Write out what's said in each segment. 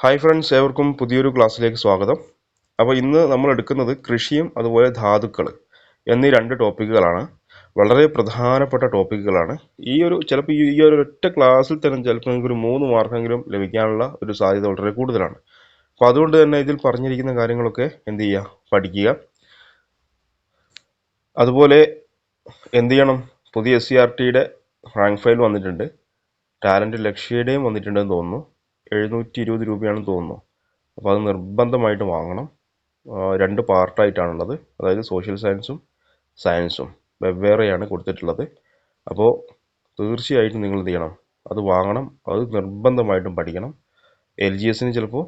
Hi friends, ഏവർക്കും പുതിയൊരു ക്ലാസ്സിലേക്ക് സ്വാഗതം. അപ്പോൾ ഇന്ന് നമ്മൾ എടുക്കുന്നത് കൃഷിയും അതുപോലെ ധാതുക്കൾ എന്നീ രണ്ട് ടോപ്പിക്കുകളാണ്. വളരെ പ്രധാനപ്പെട്ട ടോപ്പിക്കുകളാണ്. ചിലപ്പോൾ ഈ ഒരു ഒറ്റ ക്ലാസ്സിൽ തന്നെ ചിലപ്പോൾ നിങ്ങൾക്ക് ഒരു 3 മാർക്കെങ്കിലും ലഭിക്കാനുള്ള ഒരു സാധ്യത വളരെ കൂടുതലാണ്. അപ്പോൾ അതുകൊണ്ട് തന്നെ ഇതിൽ പറഞ്ഞിരിക്കുന്ന കാര്യങ്ങളൊക്കെ എന്ത് ചെയ്യുക, പഠിക്കുക. അതുപോലെ എന്ത് ചെയ്യണം, പുതിയ SCRTയുടെ റാങ്ക് ഫയൽ വന്നിട്ടുണ്ട്. ടാലൻറ്റ് ലക്ഷ്യയുടെയും വന്നിട്ടുണ്ടെന്ന് തോന്നുന്നു. 720 രൂപയാണെന്ന് തോന്നുന്നു. അപ്പോൾ അത് നിർബന്ധമായിട്ട് വാങ്ങണം. 2 പാർട്ടായിട്ടാണുള്ളത്. അതായത് സോഷ്യൽ സയൻസും വെവ്വേറെയാണ് കൊടുത്തിട്ടുള്ളത്. അപ്പോൾ തീർച്ചയായിട്ടും നിങ്ങൾ എന്ത് ചെയ്യണം, അത് വാങ്ങണം. അത് നിർബന്ധമായിട്ടും പഠിക്കണം. LGSന് ചിലപ്പോൾ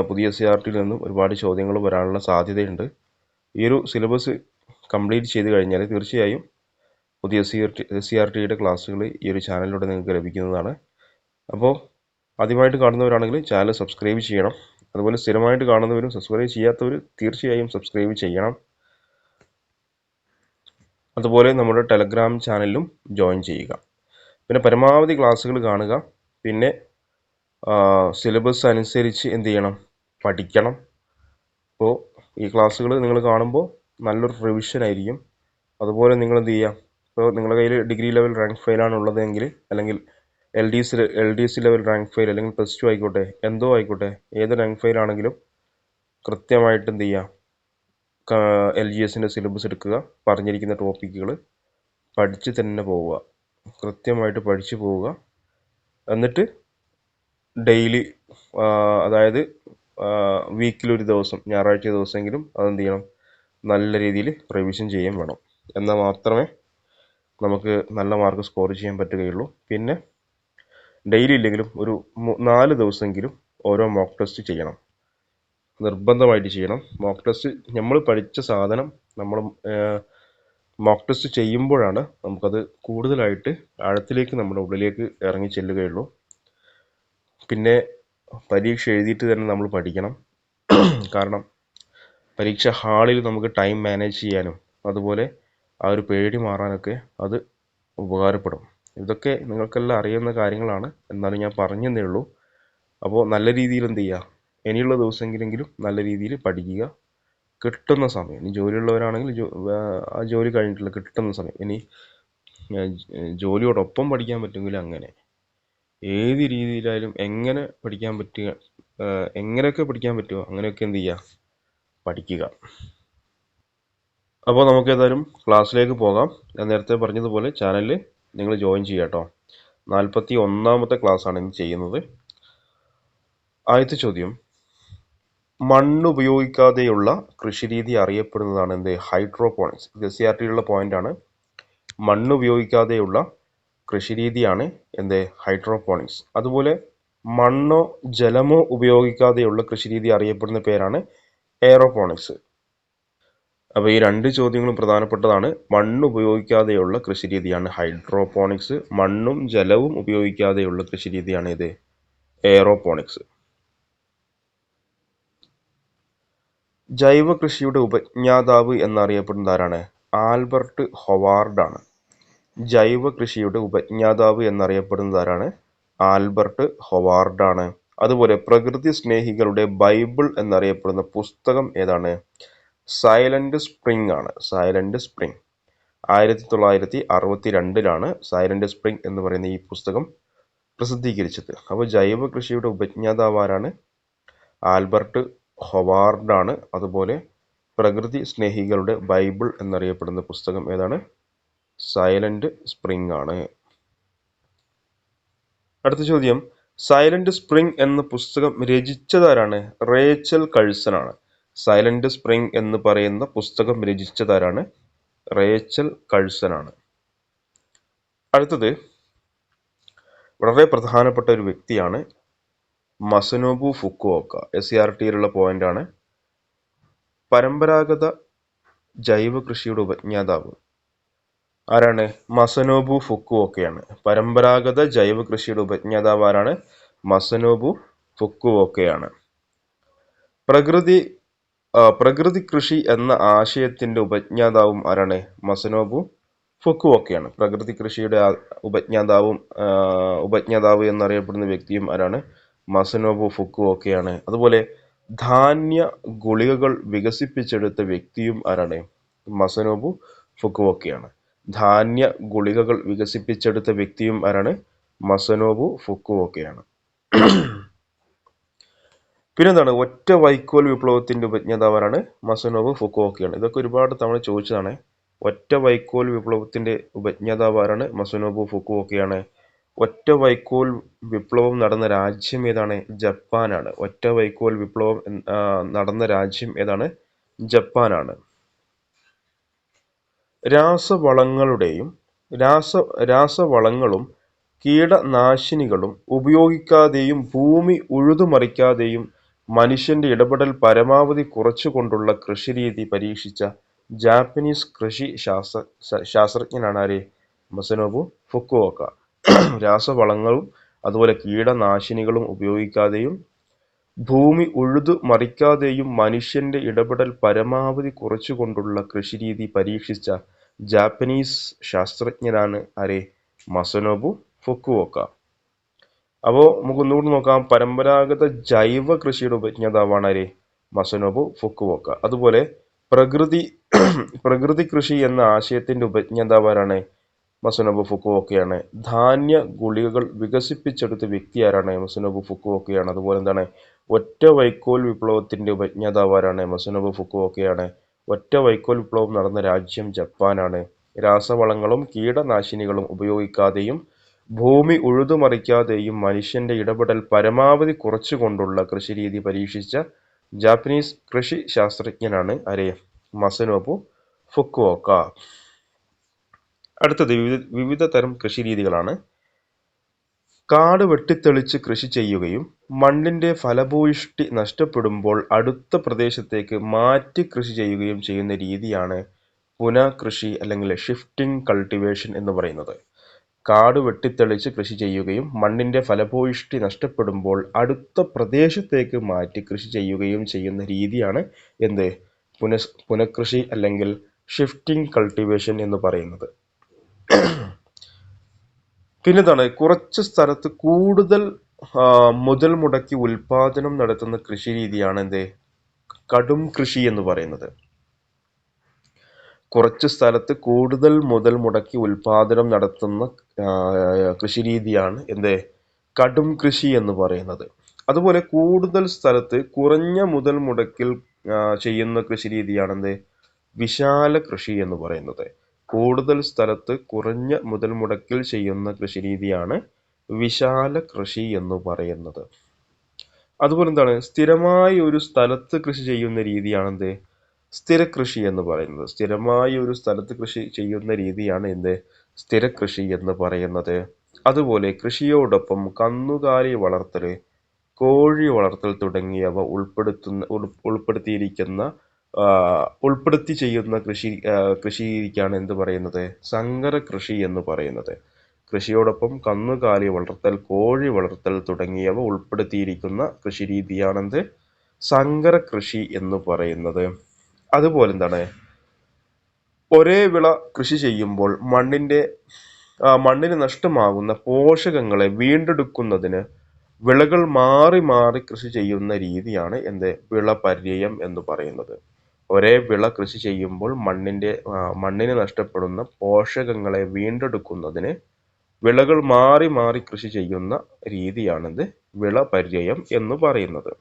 പുതിയ SCRTയിൽ നിന്നും ഒരുപാട് ചോദ്യങ്ങൾ വരാനുള്ള സാധ്യതയുണ്ട്. ഈ ഒരു സിലബസ് കംപ്ലീറ്റ് ചെയ്ത് കഴിഞ്ഞാൽ തീർച്ചയായും പുതിയ SCRTയുടെ ക്ലാസ്സുകൾ ഈ ഒരു ചാനലിലൂടെ നിങ്ങൾക്ക് ലഭിക്കുന്നതാണ്. അപ്പോൾ ആദ്യമായിട്ട് കാണുന്നവരാണെങ്കിൽ ചാനൽ സബ്സ്ക്രൈബ് ചെയ്യണം. അതുപോലെ സ്ഥിരമായിട്ട് കാണുന്നവരും സബ്സ്ക്രൈബ് ചെയ്യാത്തവർ തീർച്ചയായും സബ്സ്ക്രൈബ് ചെയ്യണം. അതുപോലെ നമ്മുടെ ടെലഗ്രാം ചാനലിലും ജോയിൻ ചെയ്യുക. പിന്നെ പരമാവധി ക്ലാസ്സുകൾ കാണുക. പിന്നെ സിലബസ് അനുസരിച്ച് എന്ത് ചെയ്യണം, പഠിക്കണം. അപ്പോൾ ഈ ക്ലാസ്സുകൾ നിങ്ങൾ കാണുമ്പോൾ നല്ലൊരു റിവിഷൻ ആയിരിക്കും. അതുപോലെ നിങ്ങൾ എന്ത് ചെയ്യുക, ഇപ്പോൾ നിങ്ങളുടെ കയ്യിൽ ഡിഗ്രി ലെവൽ റാങ്ക് ഫയലാണ് ഉള്ളതെങ്കിൽ, അല്ലെങ്കിൽ LDC ലെവൽ റാങ്ക് ഫയൽ, അല്ലെങ്കിൽ +2 ആയിക്കോട്ടെ, എന്തോ ആയിക്കോട്ടെ, ഏത് റാങ്ക് ഫയൽ ആണെങ്കിലും കൃത്യമായിട്ട് എന്ത് ചെയ്യുക, LGSൻ്റെ സിലബസ് എടുക്കുക. പറഞ്ഞിരിക്കുന്ന ടോപ്പിക്കുകൾ പഠിച്ച് തന്നെ പോവുക. കൃത്യമായിട്ട് പഠിച്ചു പോവുക. എന്നിട്ട് ഡെയിലി, അതായത് വീക്കിലൊരു ദിവസം, ഞായറാഴ്ച ദിവസമെങ്കിലും അതെന്ത് ചെയ്യണം, നല്ല രീതിയിൽ റിവിഷൻ ചെയ്യാൻ വേണം. എന്നാൽ മാത്രമേ നമുക്ക് നല്ല മാർക്ക് സ്കോർ ചെയ്യാൻ പറ്റുകയുള്ളൂ. പിന്നെ ഡെയിലി ഇല്ലെങ്കിലും ഒരു 4 ദിവസമെങ്കിലും ഓരോ മോക്ക് ടെസ്റ്റ് ചെയ്യണം. നിർബന്ധമായിട്ട് ചെയ്യണം. മോക്ക് ടെസ്റ്റ് നമ്മൾ പഠിച്ച സാധനം നമ്മൾ മോക്ക് ടെസ്റ്റ് ചെയ്യുമ്പോഴാണ് നമുക്കത് കൂടുതലായിട്ട് ആഴത്തിലേക്ക് നമ്മുടെ ഉള്ളിലേക്ക് ഇറങ്ങി ചെല്ലുകയുള്ളൂ. പിന്നെ പരീക്ഷ എഴുതിയിട്ട് തന്നെ നമ്മൾ പഠിക്കണം. കാരണം പരീക്ഷ ഹാളിൽ നമുക്ക് ടൈം മാനേജ് ചെയ്യാനും അതുപോലെ ആ ഒരു പേടി മാറാനൊക്കെ അത് ഉപകാരപ്പെടും. ഇതൊക്കെ നിങ്ങൾക്കെല്ലാം അറിയുന്ന കാര്യങ്ങളാണ്, എന്നാലും ഞാൻ പറഞ്ഞതേ ഉള്ളൂ. അപ്പോൾ നല്ല രീതിയിൽ എന്ത് ചെയ്യുക, ഇനിയുള്ള ദിവസമെങ്കിലും നല്ല രീതിയിൽ പഠിക്കുക. കിട്ടുന്ന സമയം, ഇനി ജോലിയുള്ളവരാണെങ്കിൽ ആ ജോലി കഴിഞ്ഞിട്ടുള്ള കിട്ടുന്ന സമയം, ഇനി ജോലിയോടൊപ്പം പഠിക്കാൻ പറ്റുമെങ്കിൽ അങ്ങനെ, ഏത് രീതിയിലായാലും എങ്ങനെ പഠിക്കാൻ പറ്റുക, എങ്ങനെയൊക്കെ പഠിക്കാൻ പറ്റുമോ അങ്ങനെയൊക്കെ എന്ത് ചെയ്യുക, പഠിക്കുക. അപ്പോൾ നമുക്ക് ഏതായാലും ക്ലാസ്സിലേക്ക് പോകാം. ഞാൻ നേരത്തെ പറഞ്ഞതുപോലെ ചാനലിൽ നിങ്ങൾ ജോയിൻ ചെയ്യുക കേട്ടോ. 41ാമത്തെ ക്ലാസ്സാണ് ഇന്ന് ചെയ്യുന്നത്. ആദ്യത്തെ ചോദ്യം, മണ്ണ് ഉപയോഗിക്കാതെയുള്ള കൃഷിരീതി അറിയപ്പെടുന്നതാണ് എന്ത്? ഹൈഡ്രോപോണിക്സ്. ഇത് SCRTയിലുള്ള പോയിന്റാണ്. മണ്ണ് ഉപയോഗിക്കാതെയുള്ള കൃഷിരീതിയാണ് എന്ത്? ഹൈഡ്രോപോണിക്സ്. അതുപോലെ മണ്ണോ ജലമോ ഉപയോഗിക്കാതെയുള്ള കൃഷിരീതി അറിയപ്പെടുന്ന പേരാണ് എയറോപോണിക്സ്. അപ്പോൾ ഈ 2 ചോദ്യങ്ങളും പ്രധാനപ്പെട്ടതാണ്. മണ്ണ് ഉപയോഗിക്കാതെയുള്ള കൃഷിരീതിയാണ് ഹൈഡ്രോപോണിക്സ്. മണ്ണും ജലവും ഉപയോഗിക്കാതെയുള്ള കൃഷിരീതിയാണ് ഇത്? എയറോപോണിക്സ്. ജൈവ കൃഷിയുടെ ഉപജ്ഞാതാവ് എന്നറിയപ്പെടുന്നത് ആരാണ്? ആൽബർട്ട് ഹൊവാർഡാണ്. ജൈവ കൃഷിയുടെ ഉപജ്ഞാതാവ് എന്നറിയപ്പെടുന്നത് ആരാണ്? ആൽബർട്ട് ഹൊവാർഡാണ്. അതുപോലെ പ്രകൃതി സ്നേഹികളുടെ ബൈബിൾ എന്നറിയപ്പെടുന്ന പുസ്തകം ഏതാണ്? സൈലന്റ് സ്പ്രിംഗ് ആണ്. സൈലന്റ് സ്പ്രിംഗ് 1962 സൈലന്റ് സ്പ്രിംഗ് എന്ന് പറയുന്ന ഈ പുസ്തകം പ്രസിദ്ധീകരിച്ചത്. അപ്പോൾ ജൈവ കൃഷിയുടെ ഉപജ്ഞാതാവ് ആരാണ്? ആൽബർട്ട് ഹൊവാർഡാണ്. അതുപോലെ പ്രകൃതി സ്നേഹികളുടെ ബൈബിൾ എന്നറിയപ്പെടുന്ന പുസ്തകം ഏതാണ്? സൈലന്റ് സ്പ്രിംഗ് ആണ്. അടുത്ത ചോദ്യം, സൈലന്റ് സ്പ്രിംഗ് എന്ന പുസ്തകം രചിച്ചതാരാണ്? റേച്ചൽ കഴ്സൺ ആണ്. സൈലന്റ് സ്പ്രിംഗ് എന്ന് പറയുന്ന പുസ്തകം രചിച്ചതാരാണ്? റേച്ചൽ കഴ്സൺ ആണ്. അടുത്തത് വളരെ പ്രധാനപ്പെട്ട ഒരു വ്യക്തിയാണ്, മസനോബു ഫുക്കുവോക്ക. SCRTയിലുള്ള പോയിന്റാണ്. പരമ്പരാഗത ജൈവ കൃഷിയുടെ ഉപജ്ഞാതാവ് ആരാണ്? മസനോബു ഫുക്കുവോക്കയാണ്. പരമ്പരാഗത ജൈവ കൃഷിയുടെ ഉപജ്ഞാതാവ് ആരാണ്? മസനോബു ഫുക്കുവോക്കയാണ്. പ്രകൃതി കൃഷി എന്ന ആശയത്തിന്റെ ഉപജ്ഞാതാവും ആരാണ്? മസനോബു ഫുക്കുവോക്കയാണ്. പ്രകൃതി കൃഷിയുടെ ഉപജ്ഞാതാവ് എന്നറിയപ്പെടുന്ന വ്യക്തിയും ആരാണ്? മസനോബു ഫുക്കുവോക്കയാണ്. അതുപോലെ ധാന്യ ഗുളികകൾ വികസിപ്പിച്ചെടുത്ത വ്യക്തിയും ആരാണ്? മസനോബു ഫുക്കുവോക്കയാണ്. ധാന്യ ഗുളികകൾ വികസിപ്പിച്ചെടുത്ത വ്യക്തിയും ആരാണ്? മസനോബു ഫുക്കുവോക്കയാണ്. പിന്നെന്താണ്? ഒറ്റ വൈക്കോൽ വിപ്ലവത്തിന്റെ ഉപജ്ഞാതാവാണ്? മസനോബു ഫുക്കുവോക്കയാണ്. ഇതൊക്കെ ഒരുപാട് തവണ ചോദിച്ചതാണ്. ഒറ്റ വൈക്കോൽ വിപ്ലവത്തിന്റെ ഉപജ്ഞാതാവാണ്? മസനോബു ഫുക്കുവോക്കയാണ്. ഒറ്റ വൈക്കോൽ വിപ്ലവം നടന്ന രാജ്യം ഏതാണ്? ജപ്പാനാണ്. ഒറ്റ വൈക്കോൽ വിപ്ലവം നടന്ന രാജ്യം ഏതാണ്? ജപ്പാനാണ്. രാസവളങ്ങളും കീടനാശിനികളും ഉപയോഗിക്കാതെയും ഭൂമി ഉഴുതുമറിക്കാതെയും മനുഷ്യന്റെ ഇടപെടൽ പരമാവധി കുറച്ചുകൊണ്ടുള്ള കൃഷിരീതി പരീക്ഷിച്ച ജാപ്പനീസ് കൃഷി ശാസ്ത്രജ്ഞനാണ് ആര്? മസനോബു ഫുക്കുവോക്ക. രാസവളങ്ങളും അതുപോലെ കീടനാശിനികളും ഉപയോഗിക്കാതെയും ഭൂമി ഉഴുതുമറിക്കാതെയും മനുഷ്യന്റെ ഇടപെടൽ പരമാവധി കുറച്ചുകൊണ്ടുള്ള കൃഷിരീതി പരീക്ഷിച്ച ജാപ്പനീസ് ശാസ്ത്രജ്ഞനാണ് ആര്? മസനോബു ഫുക്കുവോക്ക. അപ്പോൾ നമുക്ക് ഒന്നുകൂടി നോക്കാം. പരമ്പരാഗത ജൈവ കൃഷിയുടെ ഉപജ്ഞാതാവാണ് ആര്? മസനോബു ഫുക്കുവോക്ക. അതുപോലെ പ്രകൃതി കൃഷി എന്ന ആശയത്തിന്റെ ഉപജ്ഞാതാവാരാണ്? മസനോബു ഫുക്കുവോക്കയാണ്. ധാന്യ ഗുളികകൾ വികസിപ്പിച്ചെടുത്ത വ്യക്തി ആരാണ്? മസനോബു ഫുക്കുവോക്കയാണ്. അതുപോലെ എന്താണ്? ഒറ്റ വൈക്കോൽ വിപ്ലവത്തിന്റെ ഉപജ്ഞാതാവാരാണ്? മസനോബു ഫുക്കുവോക്കയാണ്. ഒറ്റ വൈക്കോൽ വിപ്ലവം നടന്ന രാജ്യം ജപ്പാനാണ്. രാസവളങ്ങളും കീടനാശിനികളും ഉപയോഗിക്കാതെയും ഭൂമി ഉഴുതുമറിക്കാതെയും മനുഷ്യന്റെ ഇടപെടൽ പരമാവധി കുറച്ചുകൊണ്ടുള്ള കൃഷിരീതി പരീക്ഷിച്ച ജാപ്പനീസ് കൃഷി ശാസ്ത്രജ്ഞനാണ് ആര്? മസനോബു ഫുക്കുവോക്ക. അടുത്തത് വിവിധ തരം കൃഷിരീതികളാണ്. കാട് വെട്ടിത്തെളിച്ച് കൃഷി ചെയ്യുകയും മണ്ണിന്റെ ഫലഭൂയിഷ്ടി നഷ്ടപ്പെടുമ്പോൾ അടുത്ത പ്രദേശത്തേക്ക് മാറ്റി കൃഷി ചെയ്യുകയും ചെയ്യുന്ന രീതിയാണ് പുനഃകൃഷി അല്ലെങ്കിൽ ഷിഫ്റ്റിംഗ് കൾട്ടിവേഷൻ എന്ന് പറയുന്നത്. കാട് വെട്ടിത്തെളിച്ച് കൃഷി ചെയ്യുകയും മണ്ണിന്റെ ഫലഭൂയിഷ്ടി നഷ്ടപ്പെടുമ്പോൾ അടുത്ത പ്രദേശത്തേക്ക് മാറ്റി കൃഷി ചെയ്യുകയും ചെയ്യുന്ന രീതിയാണ് എന്ത്? പുനഃകൃഷി അല്ലെങ്കിൽ ഷിഫ്റ്റിംഗ് കൾട്ടിവേഷൻ എന്ന് പറയുന്നത്. പിന്നെന്താണ്? കുറച്ച് സ്ഥലത്ത് കൂടുതൽ മുതൽ മുടക്കി ഉൽപാദനം നടത്തുന്ന കൃഷി രീതിയാണ് എന്ത്? കടും കൃഷി എന്ന് പറയുന്നത്. കുറച്ച് സ്ഥലത്ത് കൂടുതൽ മുതൽ മുടക്കി ഉൽപാദനം നടത്തുന്ന കൃഷിരീതിയാണ് എന്ത്? കടും കൃഷി എന്ന് പറയുന്നത്. അതുപോലെ കൂടുതൽ സ്ഥലത്ത് കുറഞ്ഞ മുതൽ മുടക്കിൽ ചെയ്യുന്ന കൃഷിരീതിയാണ് എന്ത്? വിശാല കൃഷി എന്ന് പറയുന്നത്. കൂടുതൽ സ്ഥലത്ത് കുറഞ്ഞ മുതൽ മുടക്കിൽ ചെയ്യുന്ന കൃഷിരീതിയാണ് വിശാല കൃഷി എന്ന് പറയുന്നത്. അതുപോലെ എന്താണ്? സ്ഥിരമായി ഒരു സ്ഥലത്ത് കൃഷി ചെയ്യുന്ന രീതിയാണെന്ത്? സ്ഥിരകൃഷി എന്ന് പറയുന്നത്. സ്ഥിരമായി ഒരു സ്ഥലത്ത് കൃഷി ചെയ്യുന്ന രീതിയാണ് എന്ത്? സ്ഥിരകൃഷി എന്ന് പറയുന്നത്. അതുപോലെ കൃഷിയോടൊപ്പം കന്നുകാലി വളർത്തൽ, കോഴി വളർത്തൽ തുടങ്ങിയവ ഉൾപ്പെടുത്തി ചെയ്യുന്ന കൃഷിക്കാണ് എന്ത് പറയുന്നത്? സങ്കര കൃഷി എന്ന് പറയുന്നത്. കൃഷിയോടൊപ്പം കന്നുകാലി വളർത്തൽ, കോഴി വളർത്തൽ തുടങ്ങിയവ ഉൾപ്പെടുത്തിയിരിക്കുന്ന കൃഷിരീതിയാണെന്ത്? സങ്കര കൃഷി എന്ന് പറയുന്നത്. അതുപോലെ എന്താണ്? ഒരേ വിള കൃഷി ചെയ്യുമ്പോൾ മണ്ണിന് നഷ്ടമാകുന്ന പോഷകങ്ങളെ വീണ്ടെടുക്കുന്നതിന് വിളകൾ മാറി മാറി കൃഷി ചെയ്യുന്ന രീതിയാണ് എന്ത്? വിളപര്യയം എന്ന് പറയുന്നത്. ഒരേ വിള കൃഷി ചെയ്യുമ്പോൾ മണ്ണിന് നഷ്ടപ്പെടുന്ന പോഷകങ്ങളെ വീണ്ടെടുക്കുന്നതിന് വിളകൾ മാറി മാറി കൃഷി ചെയ്യുന്ന രീതിയാണെന്ത്? വിളപര്യയം എന്ന് പറയുന്നത്.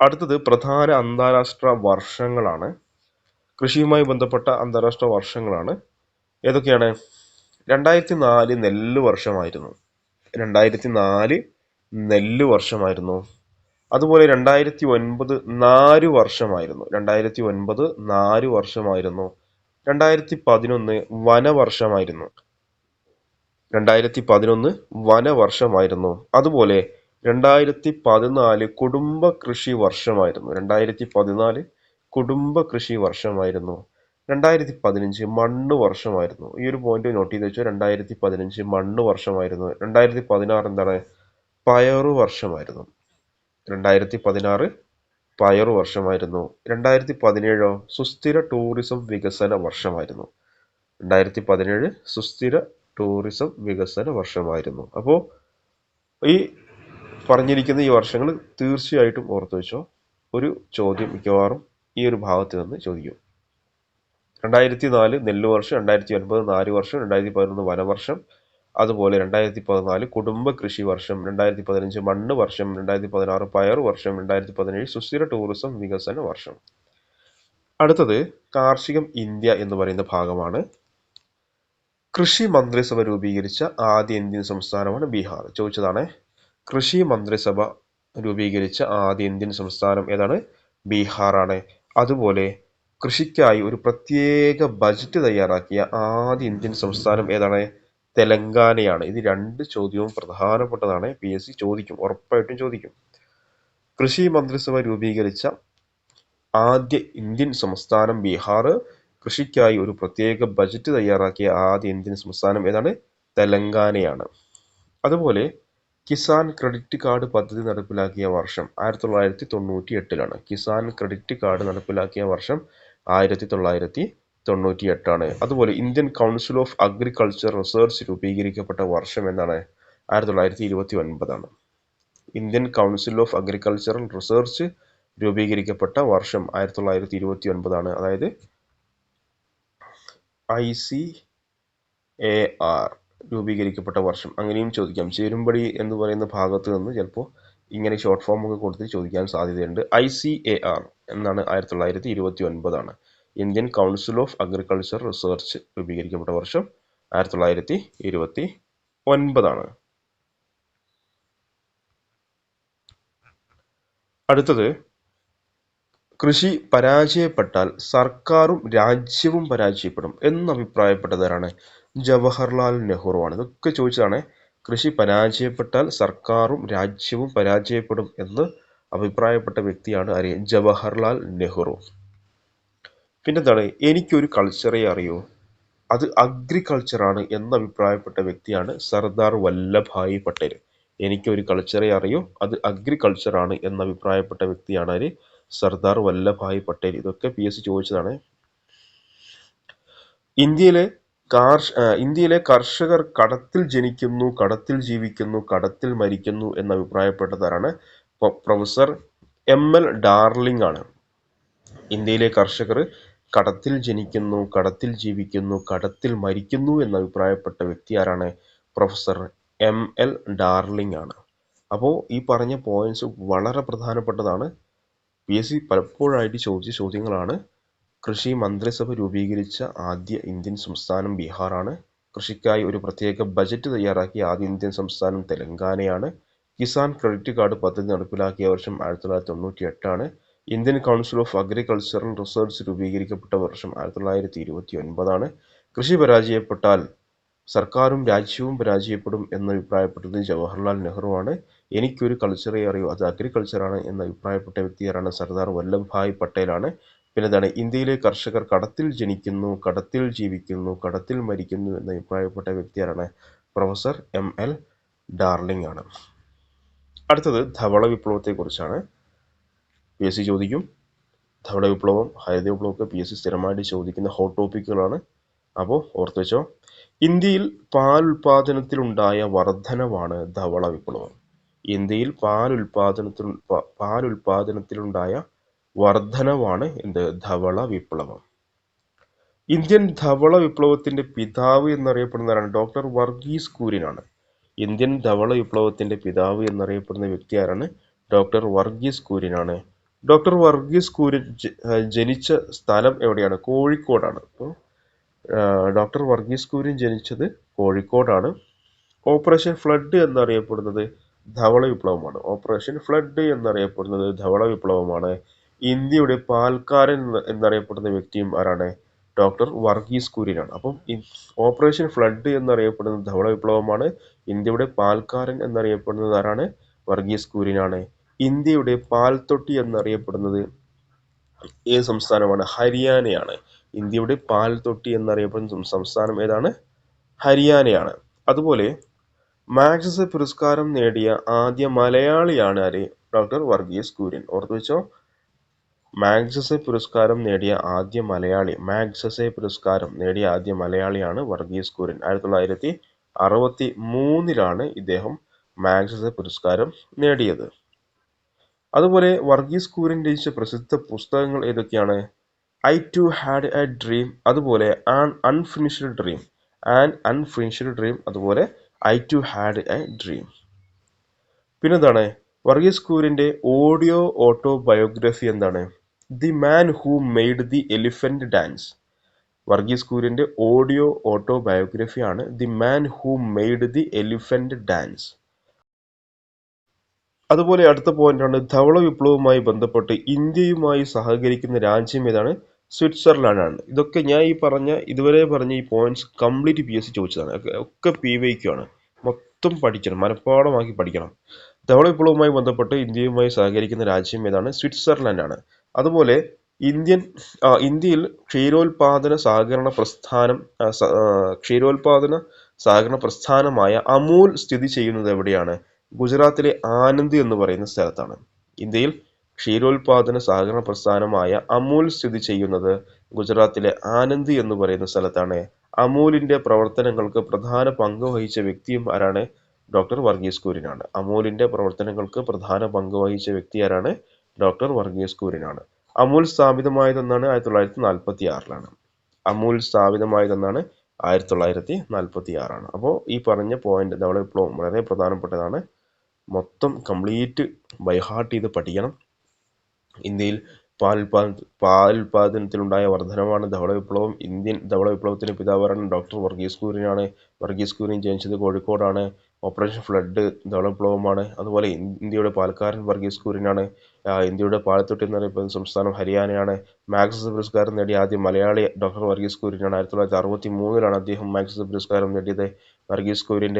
അടുത്തത് പ്രധാന അന്താരാഷ്ട്ര വർഷങ്ങളാണ്. കൃഷിയുമായി ബന്ധപ്പെട്ട അന്താരാഷ്ട്ര വർഷങ്ങളാണ്. ഏതൊക്കെയാണ്? 2004 നെല്ല് വർഷമായിരുന്നു. 2004 നെല്ല് വർഷമായിരുന്നു. അതുപോലെ 2009 നാര് വർഷമായിരുന്നു. 2009 നാര് വർഷമായിരുന്നു. 2011 വനവർഷമായിരുന്നു. 2011 വനവർഷമായിരുന്നു. അതുപോലെ 2014 കുടുംബ കൃഷി വർഷമായിരുന്നു. 2014 കുടുംബ കൃഷി വർഷമായിരുന്നു. 2015 മണ്ണ് വർഷമായിരുന്നു. ഈ ഒരു പോയിന്റ് നോട്ട് ചെയ്ത് വെച്ചാൽ 2015 മണ്ണ് വർഷമായിരുന്നു. 2016 എന്താണ്? പയറു വർഷമായിരുന്നു. 2016 പയറു വർഷമായിരുന്നു. 2017 സുസ്ഥിര ടൂറിസം വികസന വർഷമായിരുന്നു. 2017 സുസ്ഥിര ടൂറിസം വികസന വർഷമായിരുന്നു. അപ്പോൾ ഈ പറഞ്ഞിരിക്കുന്ന ഈ വർഷങ്ങൾ തീർച്ചയായിട്ടും ഓർത്തു വെച്ചോ. ഒരു ചോദ്യം മിക്കവാറും ഈ ഒരു ഭാഗത്ത് നിന്ന് ചോദിക്കും. 2004 നെല്ല് വർഷം, 2009 നാല് വർഷം, 2011 വനവർഷം, അതുപോലെ 2014 കുടുംബ കൃഷി വർഷം, 2015 മണ്ണ് വർഷം, 2016 പയർ വർഷം, 2017 സുസ്ഥിര ടൂറിസം വികസന വർഷം. അടുത്തത് കാർഷികം ഇന്ത്യ എന്ന് പറയുന്ന ഭാഗമാണ്. കൃഷി മന്ത്രിസഭ രൂപീകരിച്ച ആദ്യ ഇന്ത്യൻ സംസ്ഥാനമാണ് ബീഹാർ. ചോദിച്ചതാണ്. കൃഷി മന്ത്രിസഭ രൂപീകരിച്ച ആദ്യ ഇന്ത്യൻ സംസ്ഥാനം ഏതാണ്? ബീഹാറാണ്. അതുപോലെ കൃഷിക്കായി ഒരു പ്രത്യേക ബജറ്റ് തയ്യാറാക്കിയ ആദ്യ ഇന്ത്യൻ സംസ്ഥാനം ഏതാണ്? തെലങ്കാനയാണ്. ഇത് രണ്ട് ചോദ്യവും പ്രധാനപ്പെട്ടതാണ്. PSC ചോദിക്കും, ഉറപ്പായിട്ടും ചോദിക്കും. കൃഷി മന്ത്രിസഭ രൂപീകരിച്ച ആദ്യ ഇന്ത്യൻ സംസ്ഥാനം ബീഹാർ. കൃഷിക്കായി ഒരു പ്രത്യേക ബജറ്റ് തയ്യാറാക്കിയ ആദ്യ ഇന്ത്യൻ സംസ്ഥാനം ഏതാണ്? തെലങ്കാനയാണ്. അതുപോലെ കിസാൻ ക്രെഡിറ്റ് കാർഡ് പദ്ധതി നടപ്പിലാക്കിയ വർഷം 1998 കിസാൻ ക്രെഡിറ്റ് കാർഡ് നടപ്പിലാക്കിയ വർഷം 1998. അതുപോലെ Indian council of agriculture research രൂപീകരിക്കപ്പെട്ട വർഷം എന്താണ്? 1929. Indian council of agricultural research രൂപീകരിക്കപ്പെട്ട വർഷം 1929. അതായത് ICAR രൂപീകരിക്കപ്പെട്ട വർഷം. അങ്ങനെയും ചോദിക്കാം. ചേരുംപടി എന്ന് പറയുന്ന ഭാഗത്ത് നിന്ന് ചിലപ്പോൾ ഇങ്ങനെ ഷോർട്ട് ഫോം ഒക്കെ കൊടുത്ത് ചോദിക്കാൻ സാധ്യതയുണ്ട്. ICAR എന്നാണ് 1929. Indian council of agriculture research രൂപീകരിക്കപ്പെട്ട വർഷം 1929. അടുത്തത് കൃഷി പരാജയപ്പെട്ടാൽ സർക്കാരും രാജ്യവും പരാജയപ്പെടും എന്ന് അഭിപ്രായപ്പെട്ടതാരാണ്? ജവഹർലാൽ നെഹ്റുവാണ്. ഇതൊക്കെ ചോദിച്ചതാണ്. കൃഷി പരാജയപ്പെട്ടാൽ സർക്കാരും രാജ്യവും പരാജയപ്പെടും എന്ന് അഭിപ്രായപ്പെട്ട വ്യക്തിയാണ് ആര്? ജവഹർലാൽ നെഹ്റു. പിന്നെന്താണ്? എനിക്കൊരു കൾച്ചറെ അറിയൂ, അത് അഗ്രികൾച്ചറാണ് എന്ന് അഭിപ്രായപ്പെട്ട വ്യക്തിയാണ് സർദാർ വല്ലഭായ് പട്ടേൽ. എനിക്കൊരു കൾച്ചറെ അറിയൂ, അത് അഗ്രികൾച്ചറാണ് എന്ന് അഭിപ്രായപ്പെട്ട വ്യക്തിയാണ് ആര്? സർദാർ വല്ലഭായ് പട്ടേൽ. ഇതൊക്കെ PSC ചോദിച്ചതാണ്. ഇന്ത്യയിലെ കർഷകർ കടത്തിൽ ജനിക്കുന്നു, കടത്തിൽ ജീവിക്കുന്നു, കടത്തിൽ മരിക്കുന്നു എന്ന് അഭിപ്രായപ്പെട്ടതാരാണ്? പ്രൊഫസർ ML ഡാർലിംഗ് ആണ്. ഇന്ത്യയിലെ കർഷകർ കടത്തിൽ ജനിക്കുന്നു, കടത്തിൽ ജീവിക്കുന്നു, കടത്തിൽ മരിക്കുന്നു എന്ന് അഭിപ്രായപ്പെട്ട വ്യക്തി ആരാണ്? പ്രൊഫസർ ML ഡാർലിംഗ് ആണ്. അപ്പോൾ ഈ പറഞ്ഞ പോയിന്റ്സ് വളരെ പ്രധാനപ്പെട്ടതാണ്. PSC പലപ്പോഴായിട്ട് ചോദിച്ച ചോദ്യങ്ങളാണ്. കൃഷി മന്ത്രിസഭ രൂപീകരിച്ച ആദ്യ ഇന്ത്യൻ സംസ്ഥാനം ബീഹാറാണ്. കൃഷിക്കായി ഒരു പ്രത്യേക ബജറ്റ് തയ്യാറാക്കിയ ആദ്യ ഇന്ത്യൻ സംസ്ഥാനം തെലങ്കാനയാണ്. കിസാൻ ക്രെഡിറ്റ് കാർഡ് പദ്ധതി നടപ്പിലാക്കിയ വർഷം 1998. Indian council of agricultural research രൂപീകരിക്കപ്പെട്ട വർഷം 1929. കൃഷി പരാജയപ്പെട്ടാൽ സർക്കാരും രാജ്യവും പരാജയപ്പെടും എന്ന് അഭിപ്രായപ്പെട്ടത് ജവഹർലാൽ നെഹ്റുവാണ്. എനിക്കൊരു കൾച്ചറെ അറിയൂ, അത് അഗ്രികൾച്ചറാണ് എന്ന് അഭിപ്രായപ്പെട്ട വ്യക്തിയാണ് സർദാർ വല്ലഭായ് പട്ടേലാണ്. പിന്നെ എന്താണ്? ഇന്ത്യയിലെ കർഷകർ കടത്തിൽ ജനിക്കുന്നു, കടത്തിൽ ജീവിക്കുന്നു, കടത്തിൽ മരിക്കുന്നു എന്ന് അഭിപ്രായപ്പെട്ട വ്യക്തിയാണ് പ്രൊഫസർ ML ഡാർലിംഗ് ആണ്. അടുത്തത് ധവള വിപ്ലവത്തെ കുറിച്ചാണ്. PSC ചോദിക്കും. ധവള വിപ്ലവം, ഹരിത വിപ്ലവമൊക്കെ PSC സ്ഥിരമായിട്ട് ചോദിക്കുന്ന ഹോട്ട് ടോപ്പിക്കുകളാണ്. അപ്പോൾ ഓർത്തു വെച്ചോ. ഇന്ത്യയിൽ പാൽ ഉൽപാദനത്തിലുണ്ടായ വർധനവാണ് ധവള വിപ്ലവം. ഇന്ത്യയിൽ പാൽ ഉൽപാദനത്തിലുണ്ടായ വർധനവാണ് എന്ത്? ധവള വിപ്ലവം. ഇന്ത്യൻ ധവള വിപ്ലവത്തിന്റെ പിതാവ് എന്നറിയപ്പെടുന്നവരാണ് ഡോക്ടർ വർഗീസ് കുര്യനാണ്. ഇന്ത്യൻ ധവള വിപ്ലവത്തിന്റെ പിതാവ് എന്നറിയപ്പെടുന്ന വ്യക്തി ആരാണ്? ഡോക്ടർ വർഗീസ് കുര്യനാണ്. ഡോക്ടർ വർഗീസ് കുര്യൻ ജനിച്ച സ്ഥലം എവിടെയാണ്? കോഴിക്കോടാണ്. അപ്പോൾ ഡോക്ടർ വർഗീസ് കുര്യൻ ജനിച്ചത് കോഴിക്കോടാണ്. ഓപ്പറേഷൻ ഫ്ലഡ് എന്നറിയപ്പെടുന്നത് ധവള വിപ്ലവമാണ്. ഓപ്പറേഷൻ ഫ്ലഡ് എന്നറിയപ്പെടുന്നത് ധവള വിപ്ലവമാണ്. ഇന്ത്യയുടെ പാൽക്കാരൻ എന്നറിയപ്പെടുന്ന വ്യക്തിയും ആരാണ്? ഡോക്ടർ വർഗീസ് കുര്യനാണ്. അപ്പം ഓപ്പറേഷൻ ഫ്ലഡ് എന്നറിയപ്പെടുന്നത് ധവള വിപ്ലവമാണ്. ഇന്ത്യയുടെ പാൽക്കാരൻ എന്നറിയപ്പെടുന്നത് ആരാണ്? വർഗീസ് കുര്യനാണ്. ഇന്ത്യയുടെ പാൽത്തൊട്ടി എന്നറിയപ്പെടുന്നത് ഏത് സംസ്ഥാനമാണ്? ഹരിയാനയാണ്. ഇന്ത്യയുടെ പാൽത്തൊട്ടി എന്നറിയപ്പെടുന്ന സംസ്ഥാനം ഏതാണ്? ഹരിയാനയാണ്. അതുപോലെ മാഗ്സസെ പുരസ്കാരം നേടിയ ആദ്യ മലയാളിയാണ് ആര്? ഡോക്ടർ വർഗീസ് കുര്യൻ. ഓർത്തു വെച്ചോ. മാഗ്സസെ പുരസ്കാരം നേടിയ ആദ്യ മലയാളിയാണ് വർഗീസ് കുര്യൻ. 1963 ഇദ്ദേഹം മാഗ്സസെ പുരസ്കാരം നേടിയത്. അതുപോലെ വർഗീസ് കുര്യൻ രചിച്ച പ്രസിദ്ധ പുസ്തകങ്ങൾ ഏതൊക്കെയാണ്? I too had a dream, അതുപോലെ അൺഫിനിഷ്ഡ് ഡ്രീം, അതുപോലെ I too had a dream. പിന്നെന്താണ് വർഗീസ് കുര്യന്റെ ഓഡിയോ ഓട്ടോബയോഗ്രഫി എന്താണ്? The man who made the elephant dance. Varghese കുര്യന്റെ ഓഡിയോ ഓട്ടോബയോഗ്രഫി ആണ് the man who made the elephant dance. അതുപോലെ അടുത്ത പോയിന്റാണ് ധവള വിപ്ലവവുമായി ബന്ധപ്പെട്ട് ഇന്ത്യയുമായി സഹകരിക്കുന്ന രാജ്യം ഏതാണ്? സ്വിറ്റ്സർലാൻഡ് ആണ്. ഇതൊക്കെ ഞാൻ ഇതുവരെ പറഞ്ഞ ഈ പോയിന്റ്സ് കംപ്ലീറ്റ് PSC ചോദിച്ചതാണ്. ഒക്കെ PYQ ആണ്. മൊത്തം പഠിക്കണം, മനഃപ്പാഠമാക്കി പഠിക്കണം. ധവള വിപ്ലവവുമായി ബന്ധപ്പെട്ട് ഇന്ത്യയുമായി സഹകരിക്കുന്ന രാജ്യം ഏതാണ്? സ്വിറ്റ്സർലാൻഡ് ആണ്. അതുപോലെ ഇന്ത്യയിൽ ക്ഷീരോത്പാദന സഹകരണ പ്രസ്ഥാനമായ അമൂൽ സ്ഥിതി ചെയ്യുന്നത് എവിടെയാണ്? ഗുജറാത്തിലെ ആനന്ദ് എന്ന് പറയുന്ന സ്ഥലത്താണ്. ഇന്ത്യയിൽ ക്ഷീരോത്പാദന സഹകരണ പ്രസ്ഥാനമായ അമൂൽ സ്ഥിതി ചെയ്യുന്നത് ഗുജറാത്തിലെ ആനന്ദ് എന്ന് പറയുന്ന സ്ഥലത്താണ്. അമൂലിന്റെ പ്രവർത്തനങ്ങൾക്ക് പ്രധാന പങ്ക് വഹിച്ച വ്യക്തിയും ആരാണ്? ഡോക്ടർ വർഗീസ് കുര്യനാണ്. അമൂലിന്റെ പ്രവർത്തനങ്ങൾക്ക് പ്രധാന പങ്ക് വഹിച്ച വ്യക്തി ആരാണ്? ഡോക്ടർ വർഗീസ് കുര്യനാണ്. അമൂൽ സ്ഥാപിതമായതെന്നാണ് 1946 അമൂൽ സ്ഥാപിതമായതെന്നാണ് 1946. അപ്പോൾ ഈ പറഞ്ഞ പോയിന്റ് ധവള വിപ്ലവം വളരെ പ്രധാനപ്പെട്ടതാണ്. മൊത്തം കംപ്ലീറ്റ് ബൈഹാർട്ട് ചെയ്ത് പഠിക്കണം. ഇന്ത്യയിൽ പാലുൽപാദനത്തിലുണ്ടായ വർധനവാണ് ധവള വിപ്ലവം. ഇന്ത്യൻ ധവള വിപ്ലവത്തിന് പിതാവാണ് ഡോക്ടർ വർഗീസ് കുര്യനാണ്. വർഗീസ് കുര്യൻ ജനിച്ചത് കോഴിക്കോടാണ്. ഓപ്പറേഷൻ ഫ്ലഡ് ധവള വിപ്ലവമാണ്. അതുപോലെ ഇന്ത്യയുടെ പാൽക്കാരൻ വർഗീസ് കുര്യനാണ്. ഇന്ത്യയുടെ പാലത്തൊട്ടി എന്നറിയപ്പെടുന്ന സംസ്ഥാനം ഹരിയാനയാണ്. മാഗ്സസെ പുരസ്കാരം നേടിയ ആദ്യ മലയാളി ഡോക്ടർ വർഗീസ് കുര്യനാണ്. 1963 അദ്ദേഹം മാഗ്സസെ പുരസ്കാരം നേടിയത്. വർഗീസ് കുര്യൻ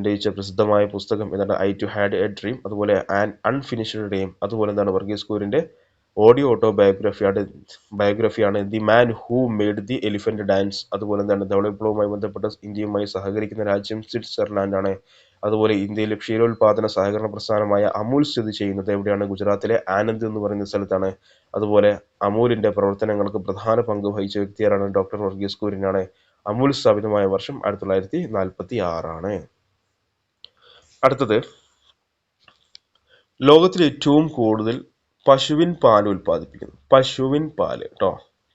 രചിച്ച പ്രസിദ്ധമായ പുസ്തകം എന്താണ്? I too had a dream, അതുപോലെ അൺഫിനിഷ്ഡ് ഡ്രീം. അതുപോലെ എന്താണ് വർഗീസ് കുര്യന്റെ ഓഡിയോ ഓട്ടോബയോഗ്രഫിയാണ് the man who made the elephant dance. അതുപോലെ എന്താണ് ധവള വിപ്ലവവുമായി ബന്ധപ്പെട്ട ഇന്ത്യയുമായി സഹകരിക്കുന്ന രാജ്യം സ്വിറ്റ്സർലാൻഡ് ആണ്. അതുപോലെ ഇന്ത്യയിലെ ക്ഷീരോത്പാദന സഹകരണ പ്രസ്ഥാനമായ അമൂൽ സ്ഥിതി ചെയ്യുന്നത് എവിടെയാണ്? ഗുജറാത്തിലെ ആനന്ദ് എന്ന് പറയുന്ന സ്ഥലത്താണ്. അതുപോലെ അമൂലിന്റെ പ്രവർത്തനങ്ങൾക്ക് പ്രധാന പങ്ക് വഹിച്ച വ്യക്തിയാരാണ്? ഡോക്ടർ വർഗീസ് കുര്യനാണ്. അമൂൽ സ്ഥാപിതമായ വർഷം 1946. അടുത്തത് ലോകത്തിൽ ഏറ്റവും കൂടുതൽ പശുവിൻ പാൽ ഉൽപ്പാദിപ്പിക്കുന്നു. പശുവിൻ പാല് കേട്ടോ,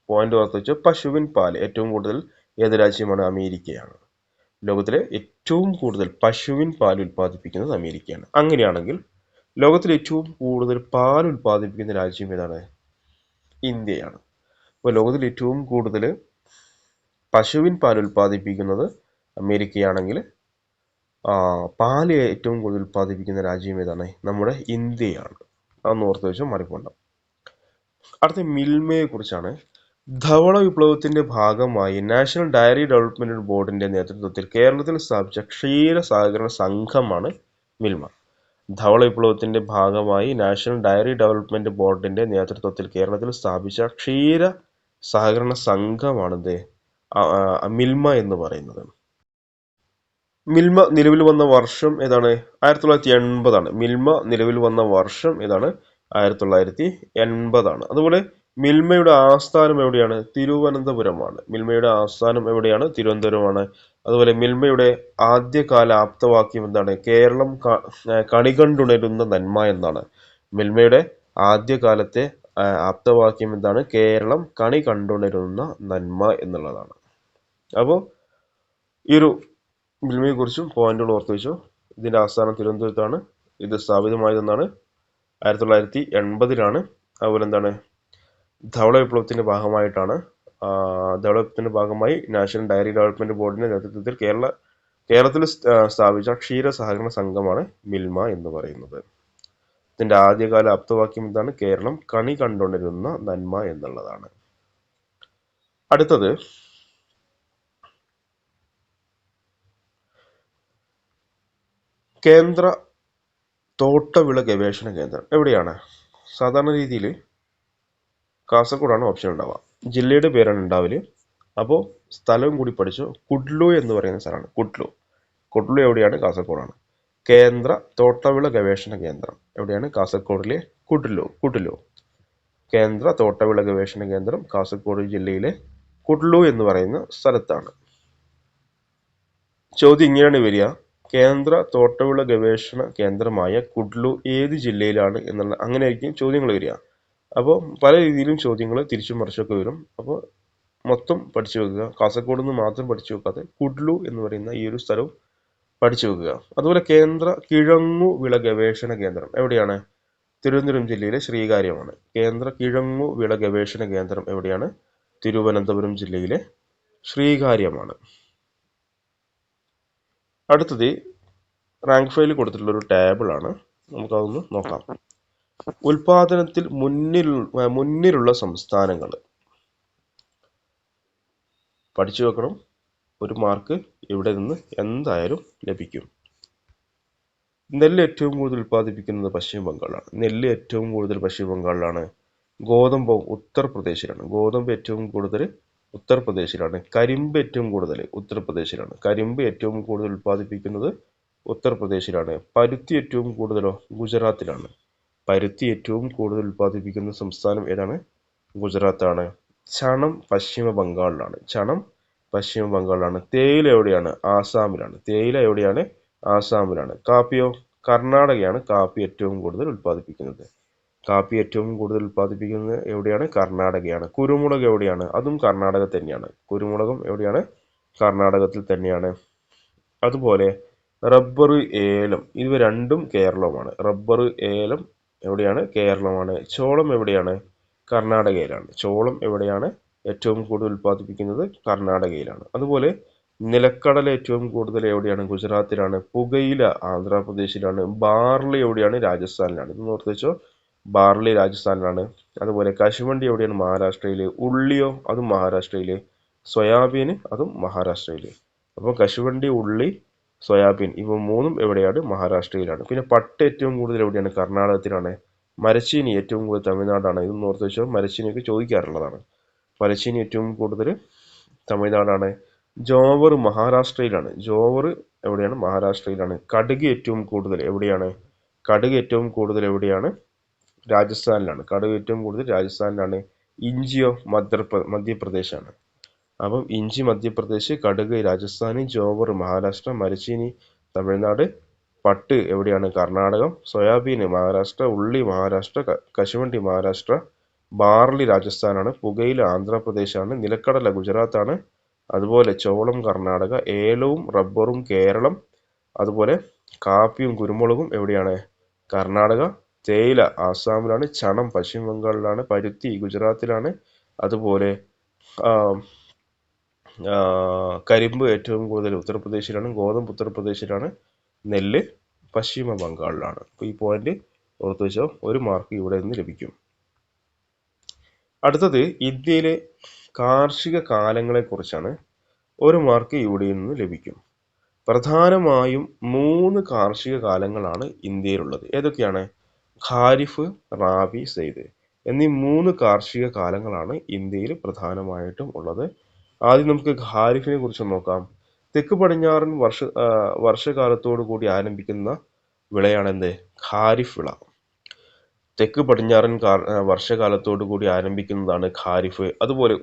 പോയിന്റ് ഓർത്ത് വെച്ചോ. പശുവിൻ പാല് ഏറ്റവും കൂടുതൽ ഏത് രാജ്യമാണ്? അമേരിക്കയാണ്. ലോകത്തിലെ ഏറ്റവും കൂടുതൽ പശുവിൻ പാൽ ഉൽപ്പാദിപ്പിക്കുന്നത് അമേരിക്കയാണ്. അങ്ങനെയാണെങ്കിൽ ലോകത്തിൽ ഏറ്റവും കൂടുതൽ പാൽ ഉൽപ്പാദിപ്പിക്കുന്ന രാജ്യം ഏതാണ്? ഇന്ത്യയാണ്. അപ്പോൾ ലോകത്തിൽ ഏറ്റവും കൂടുതൽ പശുവിൻ പാൽ ഉൽപ്പാദിപ്പിക്കുന്നത് അമേരിക്കയാണെങ്കിൽ പാല് ഏറ്റവും കൂടുതൽ ഉൽപ്പാദിപ്പിക്കുന്ന രാജ്യം ഏതാണ്? നമ്മുടെ ഇന്ത്യയാണ്. അതൊന്ന് ഓർത്ത് വെച്ചോ, മാറിപ്പോണ്ട. അടുത്ത മിൽമയെ കുറിച്ചാണ്. ധവള വിപ്ലവത്തിന്റെ ഭാഗമായി നാഷണൽ ഡയറി ഡെവലപ്മെന്റ് ബോർഡിന്റെ നേതൃത്വത്തിൽ കേരളത്തിൽ സ്ഥാപിച്ച ക്ഷീര സഹകരണ സംഘമാണ് മിൽമ. ധവള വിപ്ലവത്തിന്റെ ഭാഗമായി നാഷണൽ ഡയറി ഡെവലപ്മെന്റ് ബോർഡിന്റെ നേതൃത്വത്തിൽ കേരളത്തിൽ സ്ഥാപിച്ച ക്ഷീര സഹകരണ സംഘമാണിത് മിൽമ എന്ന് പറയുന്നത്. മിൽമ നിലവിൽ വന്ന വർഷം ഏതാണ്? 1980. മിൽമ നിലവിൽ വന്ന വർഷം ഏതാണ്? 1980. അതുപോലെ മിൽമയുടെ ആസ്ഥാനം എവിടെയാണ്? തിരുവനന്തപുരമാണ്. മിൽമയുടെ ആസ്ഥാനം എവിടെയാണ്? തിരുവനന്തപുരമാണ്. അതുപോലെ മിൽമയുടെ ആദ്യകാല ആപ്തവാക്യം എന്താണ്? കേരളം കണികണ്ടുണരുന്ന നന്മ എന്നാണ്. മിൽമയുടെ ആദ്യകാലത്തെ ആപ്തവാക്യം എന്താണ്? കേരളം കണി കണ്ടുണരുന്ന നന്മ എന്നുള്ളതാണ്. അപ്പോൾ ഈ ഒരു മിൽമയെ കുറിച്ചും പോയിന്റുകൾ ഓർത്ത് വെച്ചു. ഇതിന്റെ ആസ്ഥാനം തിരുവനന്തപുരത്താണ്. ഇത് സ്ഥാപിതമായതെന്നാണ് 1980. അതുപോലെ എന്താണ് ധവള വിപ്ലവത്തിന്റെ ഭാഗമായി നാഷണൽ ഡയറി ഡെവലപ്മെന്റ് ബോർഡിന്റെ നേതൃത്വത്തിൽ കേരളത്തിൽ സ്ഥാപിച്ച ക്ഷീര സഹകരണ സംഘമാണ് മിൽമ എന്ന് പറയുന്നത്. ഇതിന്റെ ആദ്യകാല ആപ്തവാക്യം എന്താണ്? കേരളം കണി കണ്ടുണരുന്ന നന്മ എന്നുള്ളതാണ്. അടുത്തത് കേന്ദ്ര തോട്ടവിള ഗവേഷണ കേന്ദ്രം എവിടെയാണ്? സാധാരണ രീതിയിൽ കാസർഗോഡാണ് ഓപ്ഷൻ ഉണ്ടാവുക. ജില്ലയുടെ പേരാണ് ഉണ്ടാവല്. അപ്പോൾ സ്ഥലവും കൂടി പഠിച്ചു. കുഡ്ലു എന്ന് പറയുന്ന സ്ഥലമാണ്. കുഡ്ലു എവിടെയാണ്? കാസർഗോഡാണ്. കേന്ദ്ര തോട്ടവിള ഗവേഷണ കേന്ദ്രം എവിടെയാണ്? കാസർഗോഡിലെ കുഡ്ലു. കേന്ദ്ര തോട്ടവിള ഗവേഷണ കേന്ദ്രം കാസർഗോഡ് ജില്ലയിലെ കുഡ്ലു എന്ന് പറയുന്ന സ്ഥലത്താണ്. ചോദ്യം ഇങ്ങനെയാണ് വരിക. കേന്ദ്ര തോട്ടവിള ഗവേഷണ കേന്ദ്രമായ കുഡ്ലു ഏത് ജില്ലയിലാണ് എന്നുള്ള അങ്ങനെയായിരിക്കും ചോദ്യങ്ങൾ വരിക. അപ്പോൾ പല രീതിയിലും ചോദ്യങ്ങൾ തിരിച്ചും മറിച്ചൊക്കെ വരും. അപ്പോൾ മൊത്തം പഠിച്ചു വെക്കുക. കാസർഗോഡ് നിന്ന് മാത്രം പഠിച്ചു വെക്കാതെ കുഡ്ലു എന്ന് പറയുന്ന ഈ ഒരു സ്ഥലവും പഠിച്ചു വെക്കുക. അതുപോലെ കേന്ദ്ര കിഴങ്ങു വിള ഗവേഷണ കേന്ദ്രം എവിടെയാണ്? തിരുവനന്തപുരം ജില്ലയിലെ ശ്രീകാര്യമാണ്. കേന്ദ്ര കിഴങ്ങു വിള ഗവേഷണ കേന്ദ്രം എവിടെയാണ്? തിരുവനന്തപുരം ജില്ലയിലെ ശ്രീകാര്യമാണ്. അടുത്തത് റാങ്ക് ഫയലിൽ കൊടുത്തിട്ടുള്ള ഒരു ടേബിളാണ്. നമുക്കതൊന്ന് നോക്കാം. ഉൽപാദനത്തിൽ മുന്നിലുള്ള സംസ്ഥാനങ്ങൾ പഠിച്ചു വെക്കണം. ഒരു മാർക്ക് ഇവിടെ നിന്ന് എന്തായാലും ലഭിക്കും. നെല്ല് ഏറ്റവും കൂടുതൽ ഉൽപ്പാദിപ്പിക്കുന്നത് പശ്ചിമ ബംഗാളാണ്. നെല്ല് ഏറ്റവും കൂടുതൽ പശ്ചിമ ബംഗാളിലാണ്. ഗോതമ്പ് ഉത്തർപ്രദേശിലാണ്. ഗോതമ്പ് ഏറ്റവും കൂടുതൽ ഉത്തർപ്രദേശിലാണ്. കരിമ്പ് ഏറ്റവും കൂടുതൽ ഉത്തർപ്രദേശിലാണ്. കരിമ്പ് ഏറ്റവും കൂടുതൽ ഉൽപ്പാദിപ്പിക്കുന്നത് ഉത്തർപ്രദേശിലാണ്. പരുത്തി ഏറ്റവും കൂടുതലോ? ഗുജറാത്തിലാണ്. പരുത്തി ഏറ്റവും കൂടുതൽ ഉൽപ്പാദിപ്പിക്കുന്ന സംസ്ഥാനം ഏതാണ്? ഗുജറാത്താണ്. ചണം പശ്ചിമ ബംഗാളിലാണ്. ചണം പശ്ചിമ ബംഗാളിലാണ്. തേയില എവിടെയാണ്? ആസാമിലാണ്. തേയില എവിടെയാണ്? ആസാമിലാണ്. കാപ്പിയോ? കർണാടകയാണ് കാപ്പി ഏറ്റവും കൂടുതൽ ഉൽപ്പാദിപ്പിക്കുന്നത്. കാപ്പി ഏറ്റവും കൂടുതൽ ഉൽപ്പാദിപ്പിക്കുന്നത് എവിടെയാണ്? കർണാടകയാണ്. കുരുമുളക് എവിടെയാണ്? അതും കർണാടക തന്നെയാണ്. കുരുമുളകും എവിടെയാണ്? കർണാടകത്തിൽ തന്നെയാണ്. അതുപോലെ റബ്ബർ, ഏലം ഇവ രണ്ടും കേരളമാണ്. റബ്ബർ, ഏലം എവിടെയാണ്? കേരളമാണ്. ചോളം എവിടെയാണ്? കർണാടകയിലാണ്. ചോളം എവിടെയാണ്? ഏറ്റവും കൂടുതൽ ഉൽപ്പാദിപ്പിക്കുന്നത് കർണാടകയിലാണ്. അതുപോലെ നിലക്കടല ഏറ്റവും കൂടുതൽ എവിടെയാണ്? ഗുജറാത്തിലാണ്. പുകയില ആന്ധ്രാപ്രദേശിലാണ്. ബാർലി എവിടെയാണ്? രാജസ്ഥാനിലാണ്. ഇത് ഓർത്ത് വെച്ചോ. ബാർലി രാജസ്ഥാനിലാണ്. അതുപോലെ കശുവണ്ടി എവിടെയാണ്? മഹാരാഷ്ട്രയിൽ. ഉള്ളിയോ? അതും മഹാരാഷ്ട്രയിൽ. സോയാബീൻ അതും മഹാരാഷ്ട്രയിൽ. അപ്പോൾ കശുവണ്ടി, ഉള്ളി, സോയാബീൻ ഇവ മൂന്നും എവിടെയാണ്? മഹാരാഷ്ട്രയിലാണ്. പിന്നെ പട്ട് ഏറ്റവും കൂടുതൽ എവിടെയാണ്? കർണാടകത്തിലാണ്. മരച്ചീനി ഏറ്റവും കൂടുതൽ തമിഴ്നാടാണ്. ഇതൊന്ന് ഓർത്ത് വെച്ചോ. മരച്ചീനിയൊക്കെ ചോദിക്കാറുള്ളതാണ്. മരച്ചീനി ഏറ്റവും കൂടുതൽ തമിഴ്നാടാണ്. ജോവർ മഹാരാഷ്ട്രയിലാണ്. ജോവർ എവിടെയാണ്? മഹാരാഷ്ട്രയിലാണ്. കടുക് ഏറ്റവും കൂടുതൽ എവിടെയാണ്? കടുക് ഏറ്റവും കൂടുതൽ എവിടെയാണ്? രാജസ്ഥാനിലാണ്. കടുക് ഏറ്റവും കൂടുതൽ രാജസ്ഥാനിലാണ്. ഇഞ്ചിയോ? മധ്യപ്രദേശാണ്. അപ്പം ഇഞ്ചി മധ്യപ്രദേശ്, കടുക് രാജസ്ഥാൻ, ജോവർ മഹാരാഷ്ട്ര, മരച്ചീനി തമിഴ്നാട്, പട്ട് എവിടെയാണ്? കർണാടകം, സോയാബീൻ മഹാരാഷ്ട്ര, ഉള്ളി മഹാരാഷ്ട്ര, കശുവണ്ടി മഹാരാഷ്ട്ര, ബാർലി രാജസ്ഥാനാണ്. പുകയില ആന്ധ്രാപ്രദേശാണ്. നിലക്കടല ഗുജറാത്താണ്. അതുപോലെ ചോളം കർണാടക, ഏലവും റബ്ബറും കേരളം. അതുപോലെ കാപ്പിയും കുരുമുളകും എവിടെയാണ്? കർണാടക. തേയില ആസാമിലാണ്. ചണം പശ്ചിമ ബംഗാളിലാണ്. പരുത്തി ഗുജറാത്തിലാണ്. അതുപോലെ കരിമ്പ് ഏറ്റവും കൂടുതൽ ഉത്തർപ്രദേശിലാണ്. ഗോതമ്പ് ഉത്തർപ്രദേശിലാണ്. നെല്ല് പശ്ചിമ ബംഗാളിലാണ്. അപ്പോൾ ഈ പോയിന്റ് ഓർത്ത് വെച്ചോ. ഒരു മാർക്ക് ഇവിടെ നിന്ന് ലഭിക്കും. അടുത്തത് ഇന്ത്യയിലെ കാർഷിക കാലങ്ങളെക്കുറിച്ചാണ്. ഒരു മാർക്ക് ഇവിടെ നിന്ന് ലഭിക്കും. പ്രധാനമായും 3 കാർഷിക കാലങ്ങളാണ് ഇന്ത്യയിലുള്ളത്. ഏതൊക്കെയാണ്? ഖാരിഫ്, റാബി, സെയ്ദ് എന്നീ 3 കാർഷിക കാലങ്ങളാണ് ഇന്ത്യയിൽ പ്രധാനമായിട്ടും ഉള്ളത്. ആദ്യം നമുക്ക് ഖാരിഫിനെ കുറിച്ച് നോക്കാം. തെക്ക് പടിഞ്ഞാറൻ വർഷകാലത്തോടു കൂടി ആരംഭിക്കുന്ന വിളയാണ് എന്ത്? ഖാരിഫ് വിള. തെക്ക് പടിഞ്ഞാറൻ വർഷകാലത്തോടു കൂടി ആരംഭിക്കുന്നതാണ് ഖാരിഫ്. അതുപോലെ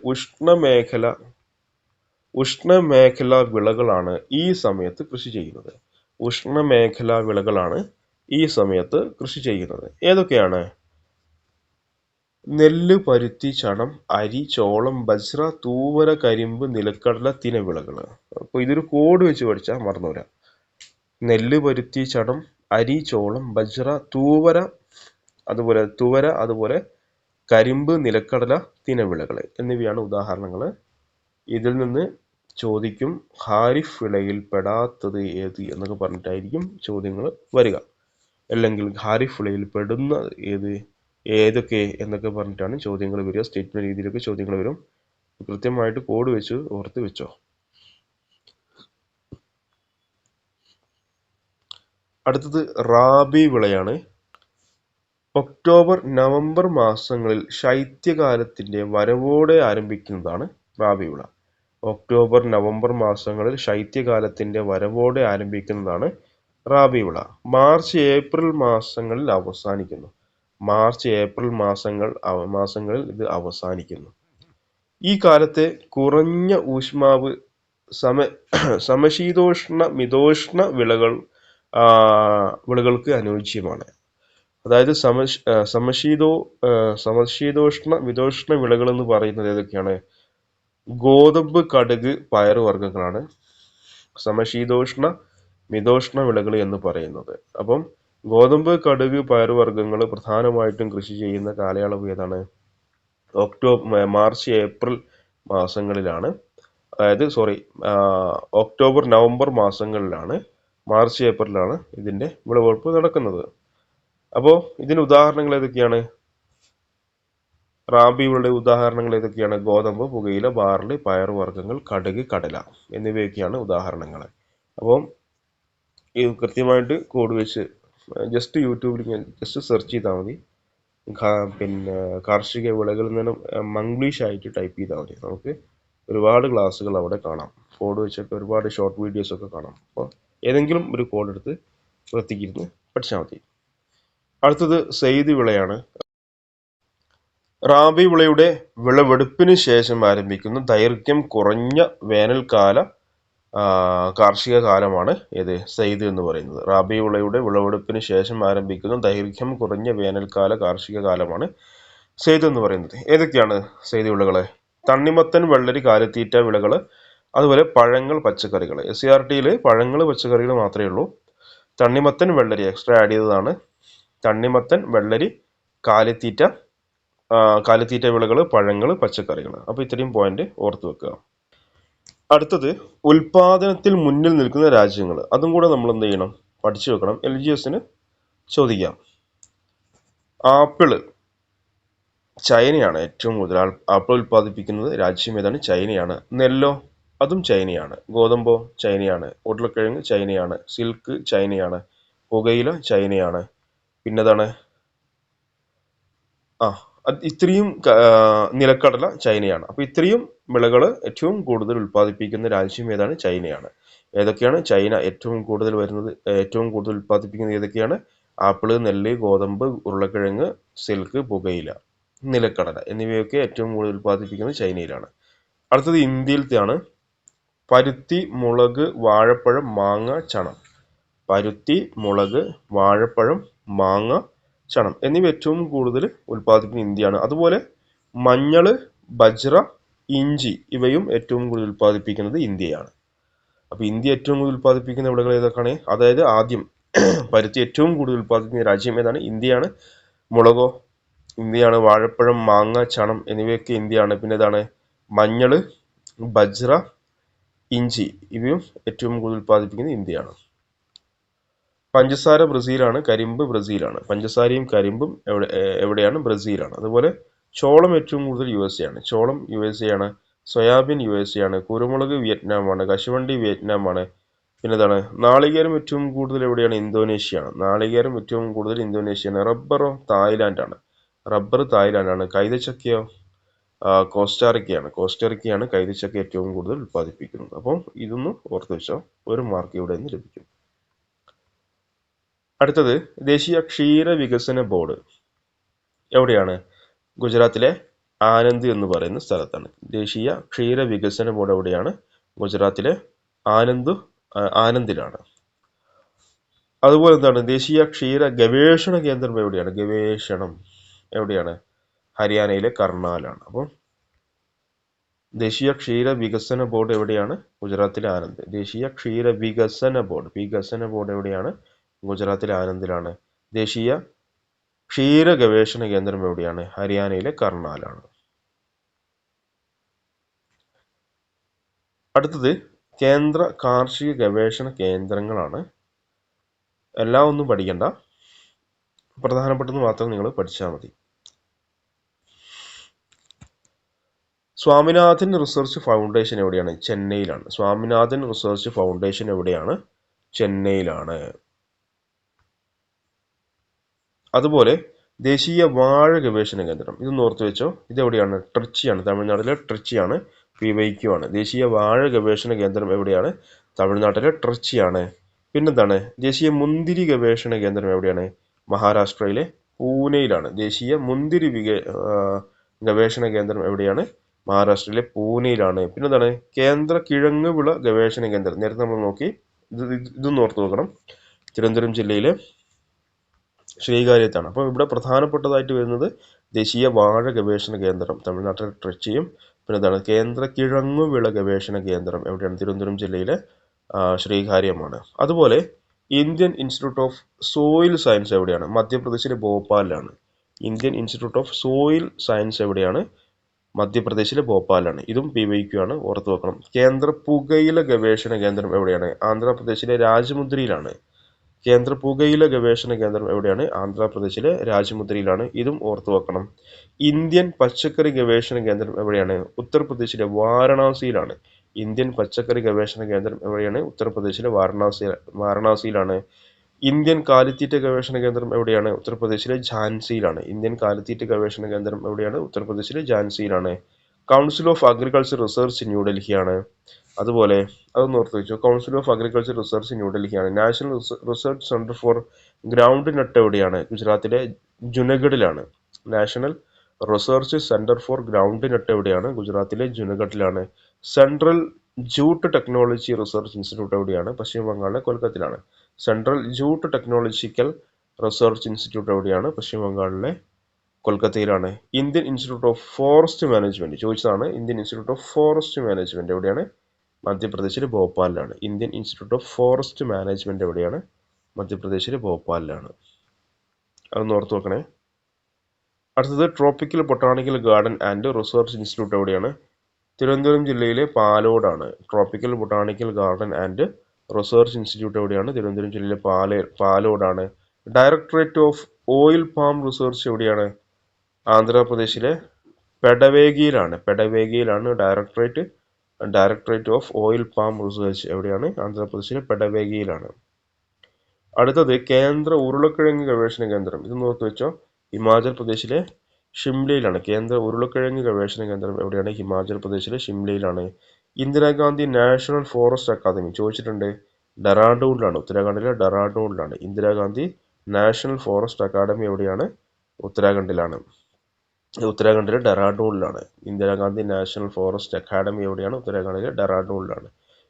ഉഷ്ണമേഖലാ വിളകളാണ് ഈ സമയത്ത് കൃഷി ചെയ്യുന്നത്. ഉഷ്ണമേഖലാ വിളകളാണ് ഈ സമയത്ത് കൃഷി ചെയ്യുന്നത്. ഏതൊക്കെയാണ്? നെല്ല്, പരുത്തി, ചണം, അരി, ചോളം, ബജ്ര, തൂവര, കരിമ്പ്, നിലക്കടല, തിനവിളകൾ. അപ്പോൾ ഇതൊരു കോഡ് വെച്ച് പഠിച്ചാൽ മറന്നുപോരാ. നെല്ല്, പരുത്തി, ചണം, അരി, ചോളം, ബജ്ര, അതുപോലെ കരിമ്പ്, നിലക്കടല, തിനവിളകൾ എന്നിവയാണ് ഉദാഹരണങ്ങൾ. ഇതിൽ നിന്ന് ചോദിക്കും ഖാരിഫ് വിളയിൽ പെടാത്തത് ഏത് എന്നൊക്കെ പറഞ്ഞിട്ടായിരിക്കും ചോദ്യങ്ങൾ വരിക. അല്ലെങ്കിൽ ഖാരിഫ് വിളയിൽ പെടുന്ന ഏതൊക്കെ എന്നൊക്കെ പറഞ്ഞിട്ടാണ് ചോദ്യങ്ങൾ വരിക. സ്റ്റേറ്റ്മെന്റ് രീതിയിലൊക്കെ ചോദ്യങ്ങൾ വരും. കൃത്യമായിട്ട് കോഡ് വെച്ച് ഓർത്ത് വെച്ചോ. അടുത്തത് റാബി വിളയാണ്. ഒക്ടോബർ, നവംബർ മാസങ്ങളിൽ ശൈത്യകാലത്തിന്റെ വരവോടെ ആരംഭിക്കുന്നതാണ് റാബി വിള. ഒക്ടോബർ, നവംബർ മാസങ്ങളിൽ ശൈത്യകാലത്തിന്റെ വരവോടെ ആരംഭിക്കുന്നതാണ് റാബി വിള. മാർച്ച്, ഏപ്രിൽ മാസങ്ങളിൽ അവസാനിക്കുന്നു. മാർച്ച്, ഏപ്രിൽ മാസങ്ങളിൽ ഇത് അവസാനിക്കുന്നു. ഈ കാലത്തെ കുറഞ്ഞ ഊഷ്മാവ് സമ സമശീതോഷ്ണ മിതോഷ്ണ വിളകൾക്ക് അനുയോജ്യമാണ്. അതായത് സമശീതോഷ്ണ മിതോഷ്ണ വിളകൾ എന്ന് പറയുന്നത് ഏതൊക്കെയാണ്? ഗോതമ്പ്, കടുക്, പയറുവർഗ്ഗങ്ങളാണ് സമശീതോഷ്ണ മിതോഷ്ണ വിളകൾ എന്ന് പറയുന്നത്. അപ്പം ഗോതമ്പ്, കടുക്, പയറുവർഗ്ഗങ്ങൾ പ്രധാനമായിട്ടും കൃഷി ചെയ്യുന്ന കാലയളവ് ഏതാണ്? മാർച്ച് ഏപ്രിൽ മാസങ്ങളിലാണ്. അതായത് ഒക്ടോബർ നവംബർ മാസങ്ങളിലാണ്, മാർച്ച് ഏപ്രിലാണ് ഇതിന്റെ വിളവെടുപ്പ് നടക്കുന്നത്. അപ്പോൾ ഇതിന് ഉദാഹരണങ്ങൾ ഏതൊക്കെയാണ്? റാബിയുടെ ഉദാഹരണങ്ങൾ ഏതൊക്കെയാണ്? ഗോതമ്പ്, പുകയില, ബാർലി, പയറുവർഗ്ഗങ്ങൾ, കടുക്, കടല എന്നിവയൊക്കെയാണ് ഉദാഹരണങ്ങൾ. അപ്പം ഇത് കൃത്യമായിട്ട് കോഡ് വെച്ച് ജസ്റ്റ് യൂട്യൂബിൽ ജസ്റ്റ് സെർച്ച് ചെയ്താൽ മതി. പിന്നെ കാർഷിക വിളകളിൽ നിന്നും മംഗ്ലീഷായിട്ട് ടൈപ്പ് ചെയ്താൽ മതി. നമുക്ക് ഒരുപാട് ക്ലാസ്സുകൾ അവിടെ കാണാം. കോഡ് വെച്ചൊക്കെ ഒരുപാട് ഷോർട്ട് വീഡിയോസ് ഒക്കെ കാണാം. അപ്പോൾ ഏതെങ്കിലും ഒരു കോഡ് എടുത്ത് വൃത്തിക്കിരുന്ന് പഠിച്ചാൽ മതി. അടുത്തത് സെയ്ദ് വിളയാണ്. റാബി വിളയുടെ വിളവെടുപ്പിന് ശേഷം ആരംഭിക്കുന്ന ദൈർഘ്യം കുറഞ്ഞ വേനൽക്കാല കാർഷിക കാലമാണ് ഏത്? സെയ്ദ് എന്ന് പറയുന്നത്. റാബി വിളയുടെ വിളവെടുപ്പിന് ശേഷം ആരംഭിക്കുന്ന ദൈർഘ്യം കുറഞ്ഞ വേനൽക്കാല കാർഷിക കാലമാണ് സെയ്ദ് എന്ന് പറയുന്നത്. ഏതൊക്കെയാണ് സെയ്ദ് വിളകള്? തണ്ണിമത്തൻ, വെള്ളരി, കാലിത്തീറ്റ വിളകള്, അതുപോലെ പഴങ്ങൾ, പച്ചക്കറികൾ. SCERT പഴങ്ങൾ, പച്ചക്കറികൾ മാത്രമേ ഉള്ളൂ. തണ്ണിമത്തൻ, വെള്ളരി എക്സ്ട്രാ ആഡ് ചെയ്തതാണ്. തണ്ണിമത്തൻ, വെള്ളരി, കാലിത്തീറ്റ വിളകൾ, പഴങ്ങൾ, പച്ചക്കറികൾ. അപ്പോൾ ഇത്രയും പോയിന്റ് ഓർത്ത് വെക്കുക. അടുത്തത് ഉൽപാദനത്തിൽ മുന്നിൽ നിൽക്കുന്ന രാജ്യങ്ങൾ. അതും കൂടെ നമ്മൾ എന്ത് ചെയ്യണം? പഠിച്ചു വെക്കണം. LGSന് ചോദിക്കാം. ആപ്പിള് ചൈനയാണ് ഏറ്റവും കൂടുതൽ ആപ്പിൾ ഉൽപ്പാദിപ്പിക്കുന്നത് രാജ്യം ഏതാണ്? ചൈനയാണ്. നെല്ലോ അതും ചൈനയാണ്. ഗോതമ്പോ ചൈനയാണ്. ഉരുളക്കിഴങ്ങ് ചൈനയാണ്. സിൽക്ക് ചൈനയാണ്. പുകയില ചൈനയാണ്. പിന്നെതാണ് ഇത്രയും നിലക്കടല ചൈനയാണ്. അപ്പോൾ ഇത്രയും വിളകൾ ഏറ്റവും കൂടുതൽ ഉൽപ്പാദിപ്പിക്കുന്ന രാജ്യം ഏതാണ്? ചൈനയാണ്. ഏതൊക്കെയാണ് ചൈന ഏറ്റവും കൂടുതൽ ഉൽപ്പാദിപ്പിക്കുന്നത്? ഏതൊക്കെയാണ്? ആപ്പിള്, നെല്ല്, ഗോതമ്പ്, ഉരുളക്കിഴങ്ങ്, സിൽക്ക്, പുകയില, നിലക്കടല എന്നിവയൊക്കെ ഏറ്റവും കൂടുതൽ ഉൽപ്പാദിപ്പിക്കുന്നത് ചൈനയിലാണ്. അടുത്തത് ഇന്ത്യയിലത്തെയാണ്. പരുത്തി, മുളക്, വാഴപ്പഴം, മാങ്ങ, ചണം. പരുത്തി, മുളക്, വാഴപ്പഴം, മാങ്ങ, ചണം എന്നിവ ഏറ്റവും കൂടുതൽ ഉൽപ്പാദിപ്പിക്കുന്ന ഇന്ത്യയാണ്. അതുപോലെ മഞ്ഞൾ, ബജ്റ, ഇഞ്ചി ഇവയും ഏറ്റവും കൂടുതൽ ഉൽപ്പാദിപ്പിക്കുന്നത് ഇന്ത്യയാണ്. അപ്പോൾ ഇന്ത്യ ഏറ്റവും കൂടുതൽ ഉൽപ്പാദിപ്പിക്കുന്ന വിളകൾ ഏതൊക്കെയാണ്? അതായത് ആദ്യം പരുത്തി ഏറ്റവും കൂടുതൽ ഉൽപ്പാദിപ്പിക്കുന്ന രാജ്യം ഏതാണ്? ഇന്ത്യയാണ്. മുളകോ ഇന്ത്യയാണ്. വാഴപ്പഴം, മാങ്ങ, ചണം എന്നിവയൊക്കെ ഇന്ത്യയാണ്. പിന്നെ ഏതാണ്? മഞ്ഞൾ, ബജ്റ, ഇഞ്ചി ഇവയും ഏറ്റവും കൂടുതൽ ഉൽപ്പാദിപ്പിക്കുന്നത് ഇന്ത്യയാണ്. പഞ്ചസാര ബ്രസീലാണ്. കരിമ്പ് ബ്രസീലാണ്. പഞ്ചസാരയും കരിമ്പും എവിടെയാണ്? ബ്രസീലാണ്. അതുപോലെ ചോളം ഏറ്റവും കൂടുതൽ USA ആണ്. ചോളം USA ആണ്. സോയാബീൻ USA ആണ്. കുരുമുളക് വിയറ്റ്നാമാണ്. കശുവണ്ടി വിയറ്റ്നാമാണ്. പിന്നെ ഏതാണ്? നാളികേരം ഏറ്റവും കൂടുതൽ എവിടെയാണ്? ഇന്തോനേഷ്യയാണ്. നാളികേരം ഏറ്റവും കൂടുതൽ ഇന്തോനേഷ്യയാണ്. റബ്ബറോ തായ്ലാൻഡാണ്. റബ്ബർ തായ്ലാൻഡാണ്. കൈതച്ചക്കയോ കോസ്റ്റാറിക്കയാണ് കൈതച്ചക്ക ഏറ്റവും കൂടുതൽ ഉൽപ്പാദിപ്പിക്കുന്നത്. അപ്പം ഇതൊന്ന് ഓർത്ത് വെച്ചോ. ഒരു മാർക്ക് ഇവിടെ നിന്ന് ലഭിക്കും. അടുത്തത് ദേശീയ ക്ഷീര വികസന ബോർഡ് എവിടെയാണ്? ഗുജറാത്തിലെ ആനന്ദ് എന്ന് പറയുന്ന സ്ഥലത്താണ്. ദേശീയ ക്ഷീര വികസന ബോർഡ് എവിടെയാണ്? ഗുജറാത്തിലെ ആനന്ദിലാണ്. അതുപോലെ എന്താണ്? ദേശീയ ക്ഷീര ഗവേഷണ കേന്ദ്രം എവിടെയാണ്? ഹരിയാനയിലെ കർണാലാണ്. അപ്പം ദേശീയ ക്ഷീര വികസന ബോർഡ് എവിടെയാണ്? ഗുജറാത്തിലെ ആനന്ദ്. ദേശീയ ക്ഷീര വികസന ബോർഡ് എവിടെയാണ്? ഗുജറാത്തിലെ ആനന്ദിലാണ്. ദേശീയ ക്ഷീര ഗവേഷണ കേന്ദ്രം എവിടെയാണ്? ഹരിയാനയിലെ കർണാലാണ്. അടുത്തത് കേന്ദ്ര കാർഷിക ഗവേഷണ കേന്ദ്രങ്ങളാണ്. എല്ലാം ഒന്നും പഠിക്കണ്ട, പ്രധാനപ്പെട്ടത് മാത്രം നിങ്ങൾ പഠിച്ചാൽ മതി. സ്വാമിനാഥൻ റിസർച്ച് ഫൗണ്ടേഷൻ എവിടെയാണ്? ചെന്നൈയിലാണ്. സ്വാമിനാഥൻ റിസർച്ച് ഫൗണ്ടേഷൻ എവിടെയാണ്? ചെന്നൈയിലാണ്. അതുപോലെ ദേശീയ വാഴ ഗവേഷണ കേന്ദ്രം ഇതൊന്ന് ഓർത്ത് വെച്ചോ. ഇതെവിടെയാണ്? ട്രിച്ചിയാണ്. തമിഴ്നാട്ടിലെ ട്രിച്ചിയാണ്. PYQ ആണ്. ദേശീയ വാഴ ഗവേഷണ കേന്ദ്രം എവിടെയാണ്? തമിഴ്നാട്ടിലെ ട്രിച്ചിയാണ്. പിന്നെന്താണ്? ദേശീയ മുന്തിരി ഗവേഷണ കേന്ദ്രം എവിടെയാണ്? മഹാരാഷ്ട്രയിലെ പൂനെയിലാണ്. ദേശീയ മുന്തിരി ഗവേഷണ കേന്ദ്രം എവിടെയാണ്? മഹാരാഷ്ട്രയിലെ പൂനെയിലാണ്. പിന്നെ എന്താണ് കേന്ദ്ര കിഴങ്ങ് വിള ഗവേഷണ കേന്ദ്രം, നേരത്തെ നമ്മൾ നോക്കി. ഇതൊന്നും ഓർത്ത് നോക്കണം. തിരുവനന്തപുരം ജില്ലയിലെ ശ്രീകാര്യത്താണ്. അപ്പോൾ ഇവിടെ പ്രധാനപ്പെട്ടതായിട്ട് വരുന്നത് ദേശീയ വാഴ ഗവേഷണ കേന്ദ്രം, തമിഴ്നാട്ടിൽ ട്രിച്ചിയും. പിന്നെ എന്താണ് കേന്ദ്ര കിഴങ്ങു വിള ഗവേഷണ കേന്ദ്രം എവിടെയാണ്? തിരുവനന്തപുരം ജില്ലയിലെ ശ്രീകാര്യമാണ്. അതുപോലെ Indian institute of soil science എവിടെയാണ്? മധ്യപ്രദേശിലെ ഭോപ്പാലിലാണ്. Indian institute of soil science എവിടെയാണ്? മധ്യപ്രദേശിലെ ഭോപ്പാലാണ്. ഇതും PYQ ആണ്, ഓർത്ത് വെക്കണം. കേന്ദ്ര പുകയില ഗവേഷണ കേന്ദ്രം എവിടെയാണ്? ആന്ധ്രാപ്രദേശിലെ രാജമുദ്രിയിലാണ്. കേന്ദ്ര പുകയില ഗവേഷണ കേന്ദ്രം എവിടെയാണ്? ആന്ധ്രാപ്രദേശിലെ രാജമുദ്രിയിലാണ്. ഇതും ഓർത്തു വെക്കണം. ഇന്ത്യൻ പച്ചക്കറി ഗവേഷണ കേന്ദ്രം എവിടെയാണ്? ഉത്തർപ്രദേശിലെ വാരണാസിയിലാണ്. ഇന്ത്യൻ പച്ചക്കറി ഗവേഷണ കേന്ദ്രം എവിടെയാണ്? ഉത്തർപ്രദേശിലെ വാരണാസിയിലാണ്. ഇന്ത്യൻ കാലിത്തീറ്റ ഗവേഷണ കേന്ദ്രം എവിടെയാണ്? ഉത്തർപ്രദേശിലെ ഝാൻസിയിലാണ്. ഇന്ത്യൻ കാലിത്തീറ്റ ഗവേഷണ കേന്ദ്രം എവിടെയാണ്? ഉത്തർപ്രദേശിലെ ഝാൻസിയിലാണ്. കൗൺസിൽ ഓഫ് അഗ്രികൾച്ചർ റിസർച്ച് ന്യൂഡൽഹിയാണ്. അതുപോലെ അതൊന്ന് ഓർത്ത് വെച്ചു. കൗൺസിൽ ഓഫ് അഗ്രികൾച്ചർ റിസർച്ച് ന്യൂഡൽഹിയാണ്. National research centre for groundnut എവിടെയാണ്? ഗുജറാത്തിലെ ജുനഗഡിലാണ്. National research centre for groundnut എവിടെയാണ്? ഗുജറാത്തിലെ ജുനഗഡിലാണ്. Central jute technology research institute എവിടെയാണ്? പശ്ചിമ ബംഗാളിലെ കൊൽക്കത്തയിലാണ്. Central jute technological research institute എവിടെയാണ്? പശ്ചിമ ബംഗാളിലെ കൊൽക്കത്തയിലാണ്. Indian institute of forest management ചോദിച്ചതാണ്. Indian institute of forest management എവിടെയാണ്? മധ്യപ്രദേശിലെ ഭോപ്പാലിലാണ്. Indian institute of forest management എവിടെയാണ്? മധ്യപ്രദേശിലെ ഭോപ്പാലിലാണ്. അതൊന്ന് ഓർത്ത് വെക്കണേ. അടുത്തത് tropical botanical garden and research institute എവിടെയാണ്? തിരുവനന്തപുരം ജില്ലയിലെ പാലോടാണ്. Tropical botanical garden and research institute എവിടെയാണ്? തിരുവനന്തപുരം ജില്ലയിലെ പാലോടാണ്. Directorate of oil palm research എവിടെയാണ്? ആന്ധ്രാപ്രദേശിലെ പെഡവേഗിയിലാണ് directorate of oil palm research എവിടെയാണ്? ആന്ധ്രാപ്രദേശിലെ പെഡവേഗിയിലാണ്. അടുത്തത് കേന്ദ്ര ഉരുളക്കിഴങ്ങ് ഗവേഷണ കേന്ദ്രം. ഇത് നോക്കി വെച്ചോ. ഹിമാചൽ പ്രദേശിലെ ഷിംലയിലാണ്. കേന്ദ്ര ഉരുളക്കിഴങ്ങ് ഗവേഷണ കേന്ദ്രം എവിടെയാണ്? ഹിമാചൽ പ്രദേശിലെ ഷിംലയിലാണ്. ഇന്ദിരാഗാന്ധി നാഷണൽ ഫോറസ്റ്റ് അക്കാദമി ചോദിച്ചിട്ടുണ്ട്. ഡെറാഡൂണിലാണ്. ഉത്തരാഖണ്ഡിലെ ഡെറാഡൂണിലാണ്. ഇന്ദിരാഗാന്ധി നാഷണൽ ഫോറസ്റ്റ് അക്കാദമി എവിടെയാണ്? ഉത്തരാഖണ്ഡിലാണ്. ഉത്തരാഖണ്ഡിലെ ഡെറാഡൂണിലാണ്. ഇന്ദിരാഗാന്ധി നാഷണൽ ഫോറസ്റ്റ് അക്കാദമി എവിടെയാണ്? ഉത്തരാഖണ്ഡിലെ ഡെറാഡൂണിലാണ്.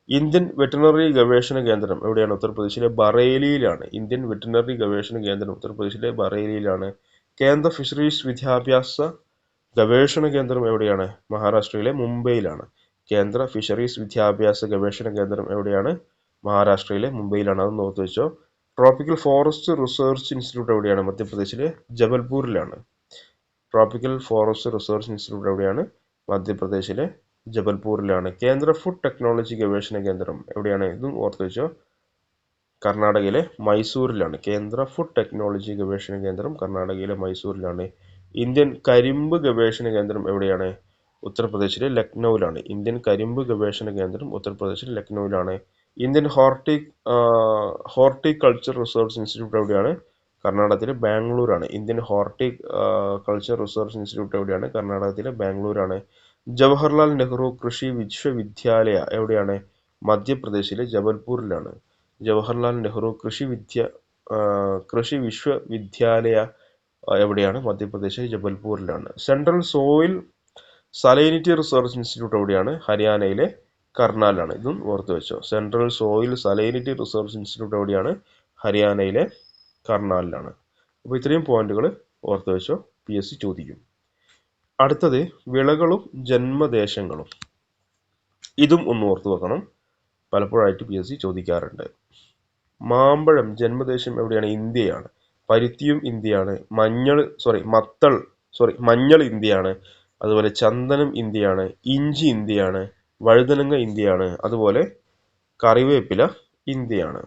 ഇന്ത്യൻ വെറ്റിനറി ഗവേഷണ കേന്ദ്രം എവിടെയാണ്? ഉത്തർപ്രദേശിലെ ബറേലിയിലാണ്. ഇന്ത്യൻ വെറ്റിനറി ഗവേഷണ കേന്ദ്രം ഉത്തർപ്രദേശിലെ ബറേലിയിലാണ്. കേന്ദ്ര ഫിഷറീസ് വിദ്യാഭ്യാസ ഗവേഷണ കേന്ദ്രം എവിടെയാണ്? മഹാരാഷ്ട്രയിലെ മുംബൈയിലാണ്. കേന്ദ്ര ഫിഷറീസ് വിദ്യാഭ്യാസ ഗവേഷണ കേന്ദ്രം എവിടെയാണ്? മഹാരാഷ്ട്രയിലെ മുംബൈയിലാണ്. അത് നോക്കി വെച്ചോ. ട്രോപ്പിക്കൽ ഫോറസ്റ്റ് റിസർച്ച് ഇൻസ്റ്റിറ്റ്യൂട്ട് എവിടെയാണ്? മധ്യപ്രദേശിലെ ജബൽപൂരിലാണ്. ട്രോപ്പിക്കൽ ഫോറസ്റ്റ് റിസർച്ച് ഇൻസ്റ്റിറ്റ്യൂട്ട് എവിടെയാണ്? മധ്യപ്രദേശിലെ ജബൽപൂരിലാണ്. കേന്ദ്ര ഫുഡ് ടെക്നോളജി ഗവേഷണ കേന്ദ്രം എവിടെയാണ്? ഇതും ഓർത്ത് വെച്ചോ. കർണാടകയിലെ മൈസൂരിലാണ്. കേന്ദ്ര ഫുഡ് ടെക്നോളജി ഗവേഷണ കേന്ദ്രം കർണാടകയിലെ മൈസൂരിലാണ്. ഇന്ത്യൻ കരിമ്പ് ഗവേഷണ കേന്ദ്രം എവിടെയാണ്? ഉത്തർപ്രദേശിലെ ലക്നൌവിലാണ്. ഇന്ത്യൻ കരിമ്പ് ഗവേഷണ കേന്ദ്രം ഉത്തർപ്രദേശിലെ ലക്നൌവിലാണ്. ഇന്ത്യൻ ഹോർട്ടികൾച്ചർ റിസർച്ച് ഇൻസ്റ്റിറ്റ്യൂട്ട് എവിടെയാണ്? കർണാടകത്തിലെ ബാംഗ്ലൂരാണ്. ഇന്ത്യൻ ഹോർട്ടികൾച്ചർ റിസർച്ച് ഇൻസ്റ്റിറ്റ്യൂട്ട് എവിടെയാണ്? കർണാടകത്തിലെ ബാംഗ്ലൂരാണ്. ജവഹർലാൽ നെഹ്റു കൃഷി വിശ്വവിദ്യാലയ എവിടെയാണ്? മധ്യപ്രദേശിലെ ജബൽപൂരിലാണ്. ജവഹർലാൽ നെഹ്റു കൃഷി വിശ്വവിദ്യാലയ എവിടെയാണ്? മധ്യപ്രദേശിലെ ജബൽപൂരിലാണ്. Central soil salinity research institute എവിടെയാണ്? ഹരിയാനയിലെ കർണാലാണ്. ഇതും ഓർത്ത് വെച്ചോ. Central soil salinity research institute എവിടെയാണ്? ഹരിയാനയിലെ കർണാലിലാണ്. അപ്പോൾ ഇത്രയും പോയിന്റുകൾ ഓർത്ത് വെച്ചോ. PSC ചോദിക്കും. അടുത്തത് വിളകളും ജന്മദേശങ്ങളും. ഇതും ഒന്ന് ഓർത്ത് വെക്കണം. പലപ്പോഴായിട്ട് PSC ചോദിക്കാറുണ്ട്. മാമ്പഴം ജന്മദേശം എവിടെയാണ്? ഇന്ത്യയാണ്. പരുത്തിയും ഇന്ത്യയാണ്. മഞ്ഞൾ ഇന്ത്യയാണ്. അതുപോലെ ചന്ദനം ഇന്ത്യയാണ്. ഇഞ്ചി ഇന്ത്യയാണ്. വഴുതനങ്ങ ഇന്ത്യയാണ്. അതുപോലെ കറിവേപ്പില ഇന്ത്യയാണ്.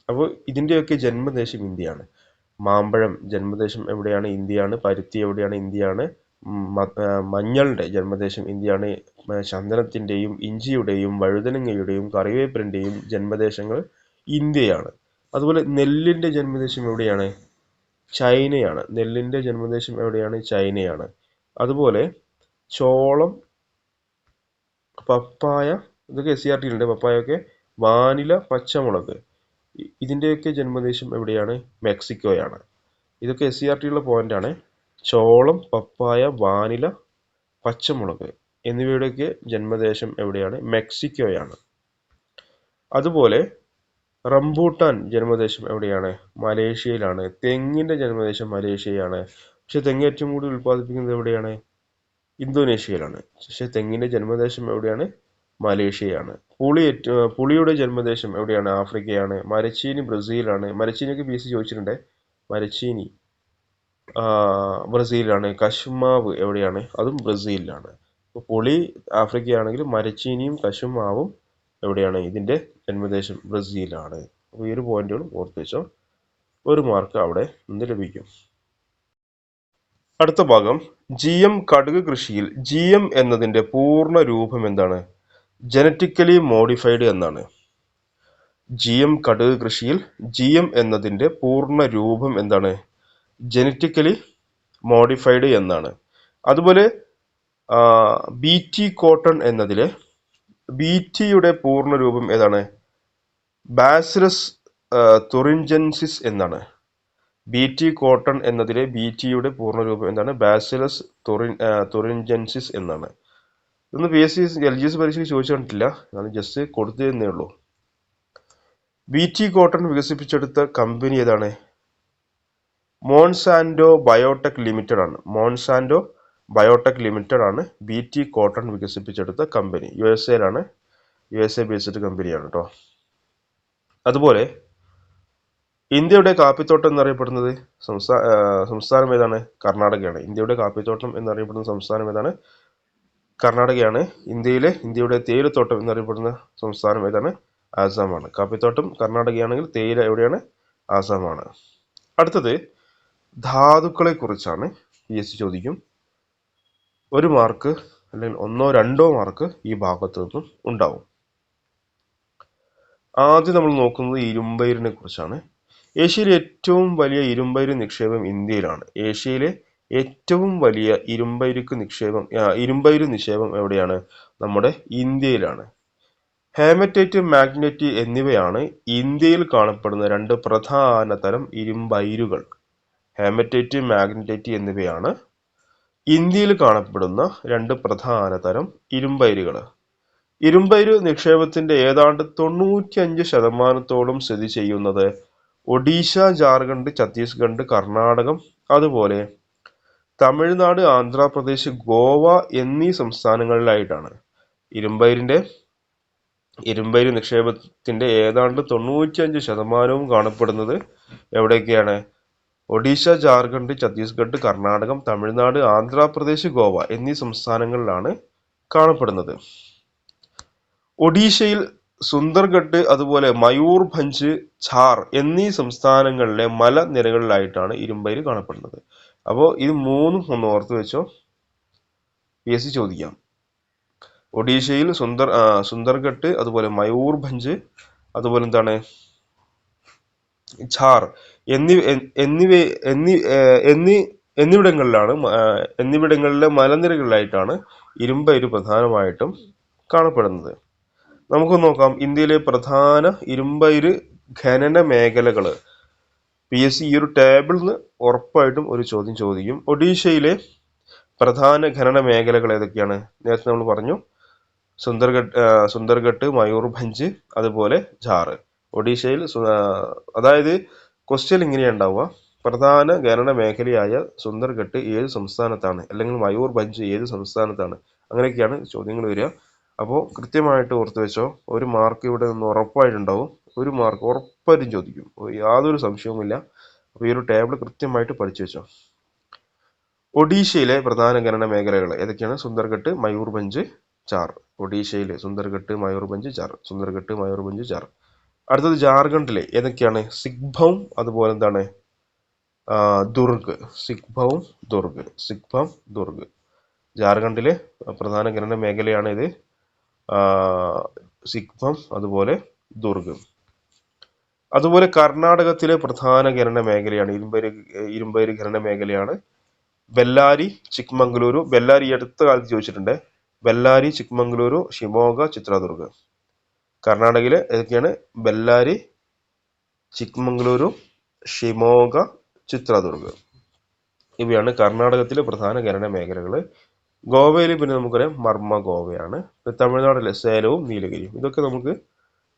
അപ്പോൾ ഇതിൻ്റെയൊക്കെ ജന്മദേശം ഇന്ത്യയാണ്. മാമ്പഴം ജന്മദേശം എവിടെയാണ്? ഇന്ത്യയാണ്. പരുത്തി എവിടെയാണ്? ഇന്ത്യയാണ്. മഞ്ഞളുടെ ജന്മദേശം ഇന്ത്യയാണ്. ചന്ദനത്തിൻ്റെയും ഇഞ്ചിയുടെയും വഴുതനങ്ങയുടെയും കറിവേപ്പിലിൻ്റെയും ജന്മദേശങ്ങൾ ഇന്ത്യയാണ്. അതുപോലെ നെല്ലിൻ്റെ ജന്മദേശം എവിടെയാണ്? ചൈനയാണ്. നെല്ലിൻ്റെ ജന്മദേശം എവിടെയാണ്? ചൈനയാണ്. അതുപോലെ ചോളം, പപ്പായ, ഇതൊക്കെ SCERT ഉണ്ട്. പപ്പായൊക്കെ, വാനില, പച്ചമുളക്, ഇതിൻ്റെയൊക്കെ ജന്മദേശം എവിടെയാണ്? മെക്സിക്കോയാണ്. ഇതൊക്കെ SCERT ഉള്ള പോയിന്റാണ്. ചോളം, പപ്പായ, വാനില, പച്ചമുളക്, എന്നിവയുടെയൊക്കെ ജന്മദേശം എവിടെയാണ്? മെക്സിക്കോയാണ്. അതുപോലെ റംബൂട്ടാൻ ജന്മദേശം എവിടെയാണ്? മലേഷ്യയിലാണ്. തെങ്ങിന്റെ ജന്മദേശം മലേഷ്യയാണ്. പക്ഷെ തെങ്ങ് ഏറ്റവും കൂടുതൽ ഉൽപ്പാദിപ്പിക്കുന്നത് എവിടെയാണ്? ഇന്തോനേഷ്യയിലാണ്. പക്ഷെ തെങ്ങിന്റെ ജന്മദേശം എവിടെയാണ്? മലേഷ്യയാണ്. പുളിയുടെ ജന്മദേശം എവിടെയാണ്? ആഫ്രിക്കയാണ്. മരച്ചീനി ബ്രസീലാണ്. മരച്ചീനിയൊക്കെ PSC ചോദിച്ചിട്ടുണ്ട്. മരച്ചീനി ബ്രസീലിലാണ്. കശുമാവ് എവിടെയാണ്? അതും ബ്രസീലിലാണ്. അപ്പോൾ പുളി ആഫ്രിക്കയാണെങ്കിലും മരച്ചീനിയും കശുമാവും എവിടെയാണ്? ഇതിന്റെ ജന്മദേശം ബ്രസീലാണ്. അപ്പോൾ ഈ ഒരു പോയിന്റുകളും ഓർത്ത് വെച്ചോ. 1 മാർക്ക് അവിടെ നിന്ന് ലഭിക്കും. അടുത്ത ഭാഗം, GM കടുക് കൃഷിയിൽ GM എന്നതിന്റെ പൂർണ്ണ രൂപം എന്താണ്? ജനറ്റിക്കലി മോഡിഫൈഡ് എന്നാണ്. GM കടുക് കൃഷിയിൽ GM എന്നതിന്റെ പൂർണ്ണ രൂപം എന്താണ്? ജനറ്റിക്കലി മോഡിഫൈഡ് എന്നാണ്. അതുപോലെ BT കോട്ടൺ എന്നതിലെ BTയുടെ പൂർണ്ണ രൂപം ഏതാണ്? ബാസിലസ് തുറിഞ്ചെൻസിസ് എന്നാണ്. BT കോട്ടൺ എന്നതിലെ BTയുടെ പൂർണ്ണ രൂപം എന്താണ്? ബാസിലസ് തുറിഞ്ചെൻസിസ് എന്നാണ്. ഇതൊന്ന് PSC LGS പരീക്ഷയ്ക്ക് ചോദിച്ചു കണ്ടിട്ടില്ല, ഞാൻ ജസ്റ്റ് കൊടുത്തതേ ഉള്ളൂ. BT കോട്ടൺ വികസിപ്പിച്ചെടുത്ത കമ്പനി ഏതാണ്? മോൺസാൻഡോ ബയോടെക് ലിമിറ്റഡ് ആണ്. മോൺസാൻഡോ ബയോടെക് ലിമിറ്റഡ് ആണ് BT കോട്ടൺ വികസിപ്പിച്ചെടുത്ത കമ്പനി. USA ബേസ്ഡ് കമ്പനിയാണ് കേട്ടോ. അതുപോലെ ഇന്ത്യയുടെ കാപ്പിത്തോട്ടം എന്നറിയപ്പെടുന്നത് സംസ്ഥാനം ഏതാണ്? കർണാടകയാണ്. ഇന്ത്യയുടെ കാപ്പിത്തോട്ടം എന്നറിയപ്പെടുന്ന സംസ്ഥാനം ഏതാണ്? കർണാടകയാണ്. ഇന്ത്യയുടെ തേയിലത്തോട്ടം എന്നറിയപ്പെടുന്ന സംസ്ഥാനം ഏതാണ്? ആസാമാണ്. കാപ്പിത്തോട്ടം കർണാടകയാണെങ്കിൽ തേയില എവിടെയാണ്? ആസാമാണ്. അടുത്തത് ധാതുക്കളെ കുറിച്ചാണ്. PSC ചോദിക്കും. 1 മാർക്ക് അല്ലെങ്കിൽ 1-2 മാർക്ക് ഈ ഭാഗത്തു നിന്നും ഉണ്ടാവും. ആദ്യം നമ്മൾ നോക്കുന്നത് ഇരുമ്പയിരിനെ കുറിച്ചാണ്. ഏഷ്യയിലെ ഏറ്റവും വലിയ ഇരുമ്പയിര് നിക്ഷേപം ഇന്ത്യയിലാണ്. ഏഷ്യയിലെ ഏറ്റവും വലിയ ഇരുമ്പയിര് നിക്ഷേപം എവിടെയാണ്? നമ്മുടെ ഇന്ത്യയിലാണ്. ഹേമറ്റൈറ്റ്, മാഗ്നറ്റൈറ്റ് എന്നിവയാണ് ഇന്ത്യയിൽ കാണപ്പെടുന്ന 2 പ്രധാന തരം ഇരുമ്പയിരുകൾ. ഹേമറ്റൈറ്റ്, മാഗ്നറ്റൈറ്റ് എന്നിവയാണ് ഇന്ത്യയിൽ കാണപ്പെടുന്ന 2 പ്രധാന തരം ഇരുമ്പയിരുകൾ. ഇരുമ്പയിര് നിക്ഷേപത്തിന്റെ ഏതാണ്ട് 95% സ്ഥിതി ചെയ്യുന്നത് ഒഡീഷ, ജാർഖണ്ഡ്, ഛത്തീസ്ഗഡ്, കർണാടകം, അതുപോലെ തമിഴ്നാട്, ആന്ധ്രാപ്രദേശ്, ഗോവ എന്നീ സംസ്ഥാനങ്ങളിലായിട്ടാണ്. ഇരുമ്പയിര് നിക്ഷേപത്തിന്റെ ഏതാണ്ട് 95% കാണപ്പെടുന്നത് എവിടെയൊക്കെയാണ്? ഒഡീഷ, ജാർഖണ്ഡ്, ഛത്തീസ്ഗഡ്, കർണാടകം, തമിഴ്നാട്, ആന്ധ്രാപ്രദേശ്, ഗോവ എന്നീ സംസ്ഥാനങ്ങളിലാണ് കാണപ്പെടുന്നത്. ഒഡീഷയിൽ സുന്ദർഗഡ്, അതുപോലെ മയൂർഭഞ്ച്, ഝാർ എന്നീ സംസ്ഥാനങ്ങളിലെ മലനിരകളിലായിട്ടാണ് ഇരുമ്പയിര് കാണപ്പെടുന്നത്. അപ്പോൾ ഇത് 3 ഒന്ന് ഓർത്ത് വെച്ചോ, PSC ചോദിക്കാം. ഒഡീഷയിൽ സുന്ദർഗഡ്, അതുപോലെ മയൂർഭഞ്ച്, അതുപോലെ എന്താണ് ഝാർ എന്നിവിടങ്ങളിലെ മലനിരകളിലായിട്ടാണ് ഇരുമ്പയിര് പ്രധാനമായിട്ടും കാണപ്പെടുന്നത്. നമുക്ക് നോക്കാം ഇന്ത്യയിലെ പ്രധാന ഇരുമ്പയിര് ഖനന മേഖലകൾ. PSC ഈ ഒരു ടേബിളിൽ നിന്ന് ഉറപ്പായിട്ടും ഒരു ചോദ്യം ചോദിക്കും. ഒഡീഷയിലെ പ്രധാന ഖനന മേഖലകൾ ഏതൊക്കെയാണ്? നേരത്തെ നമ്മൾ പറഞ്ഞു, സുന്ദർഗഡ്, മയൂർഭഞ്ച്, അതുപോലെ ഝാർ. ഒഡീഷയിൽ അതായത് ക്വസ്റ്റ്യൻ ഇങ്ങനെയാണ് ഉണ്ടാവുക: പ്രധാന ഖനന മേഖലയായ സുന്ദർഗഡ് ഏത് സംസ്ഥാനത്താണ്, അല്ലെങ്കിൽ മയൂർഭഞ്ച് ഏത് സംസ്ഥാനത്താണ്? അങ്ങനെയൊക്കെയാണ് ചോദ്യങ്ങൾ വരിക. അപ്പോൾ കൃത്യമായിട്ട് ഓർത്ത് വെച്ചോ. 1 മാർക്ക് ഇവിടെ നിന്ന് ഉറപ്പായിട്ടുണ്ടാവും. 1 മാർക്ക് ഉറപ്പായിട്ടും ചോദിക്കും, യാതൊരു സംശയവുമില്ല. അപ്പോൾ ഈ ഒരു ടേബിൾ കൃത്യമായിട്ട് പഠിച്ചു വെച്ചോ. ഒഡീഷയിലെ പ്രധാന ഖനന മേഖലകൾ ഏതൊക്കെയാണ്? സുന്ദർഗഡ്, മയൂർഭഞ്ച്, ഝാർ. ഒഡീഷയിലെ സുന്ദർഗഡ്, മയൂർഭഞ്ച്, ഝാർ. സുന്ദർഗഡ്, മയൂർഭഞ്ച്, ഝാർ. അടുത്തത് ജാർഖണ്ഡിലെ ഏതൊക്കെയാണ്? സിഗ്ഭം, അതുപോലെ എന്താണ് ദുർഗ്. സിഗ്ഭവും ദുർഗ്. ജാർഖണ്ഡിലെ പ്രധാന ഖനന മേഖലയാണ് ഇത്. സിഗ്ഭം, അതുപോലെ ദുർഗ്. അതുപോലെ കർണാടകത്തിലെ പ്രധാന ഖനന മേഖലയാണ് ഇരുമ്പയിര് ഖനന മേഖലയാണ് ബെല്ലാരി, ചിക്മംഗളൂരു. ബെല്ലാരി അടുത്ത കാലത്ത് ചോദിച്ചിട്ടുണ്ട്. ബെല്ലാരി, ചിക്മംഗളൂരു, ഷിമോഗ, ചിത്രദുർഗ്. കർണാടകയിലെ ഏതൊക്കെയാണ്? ബെല്ലാരി, ചിക്മംഗളൂരു, ഷിമോഗ, ചിത്രദുർഗ്. ഇവയാണ് കർണാടകത്തിലെ പ്രധാന ഖനന മേഖലകൾ. ഗോവയിൽ പിന്നെ നമുക്കറിയാം മർമ്മ ഗോവയാണ്. തമിഴ്നാട്ടിലെ സേലവും നീലഗിരിയും. ഇതൊക്കെ നമുക്ക്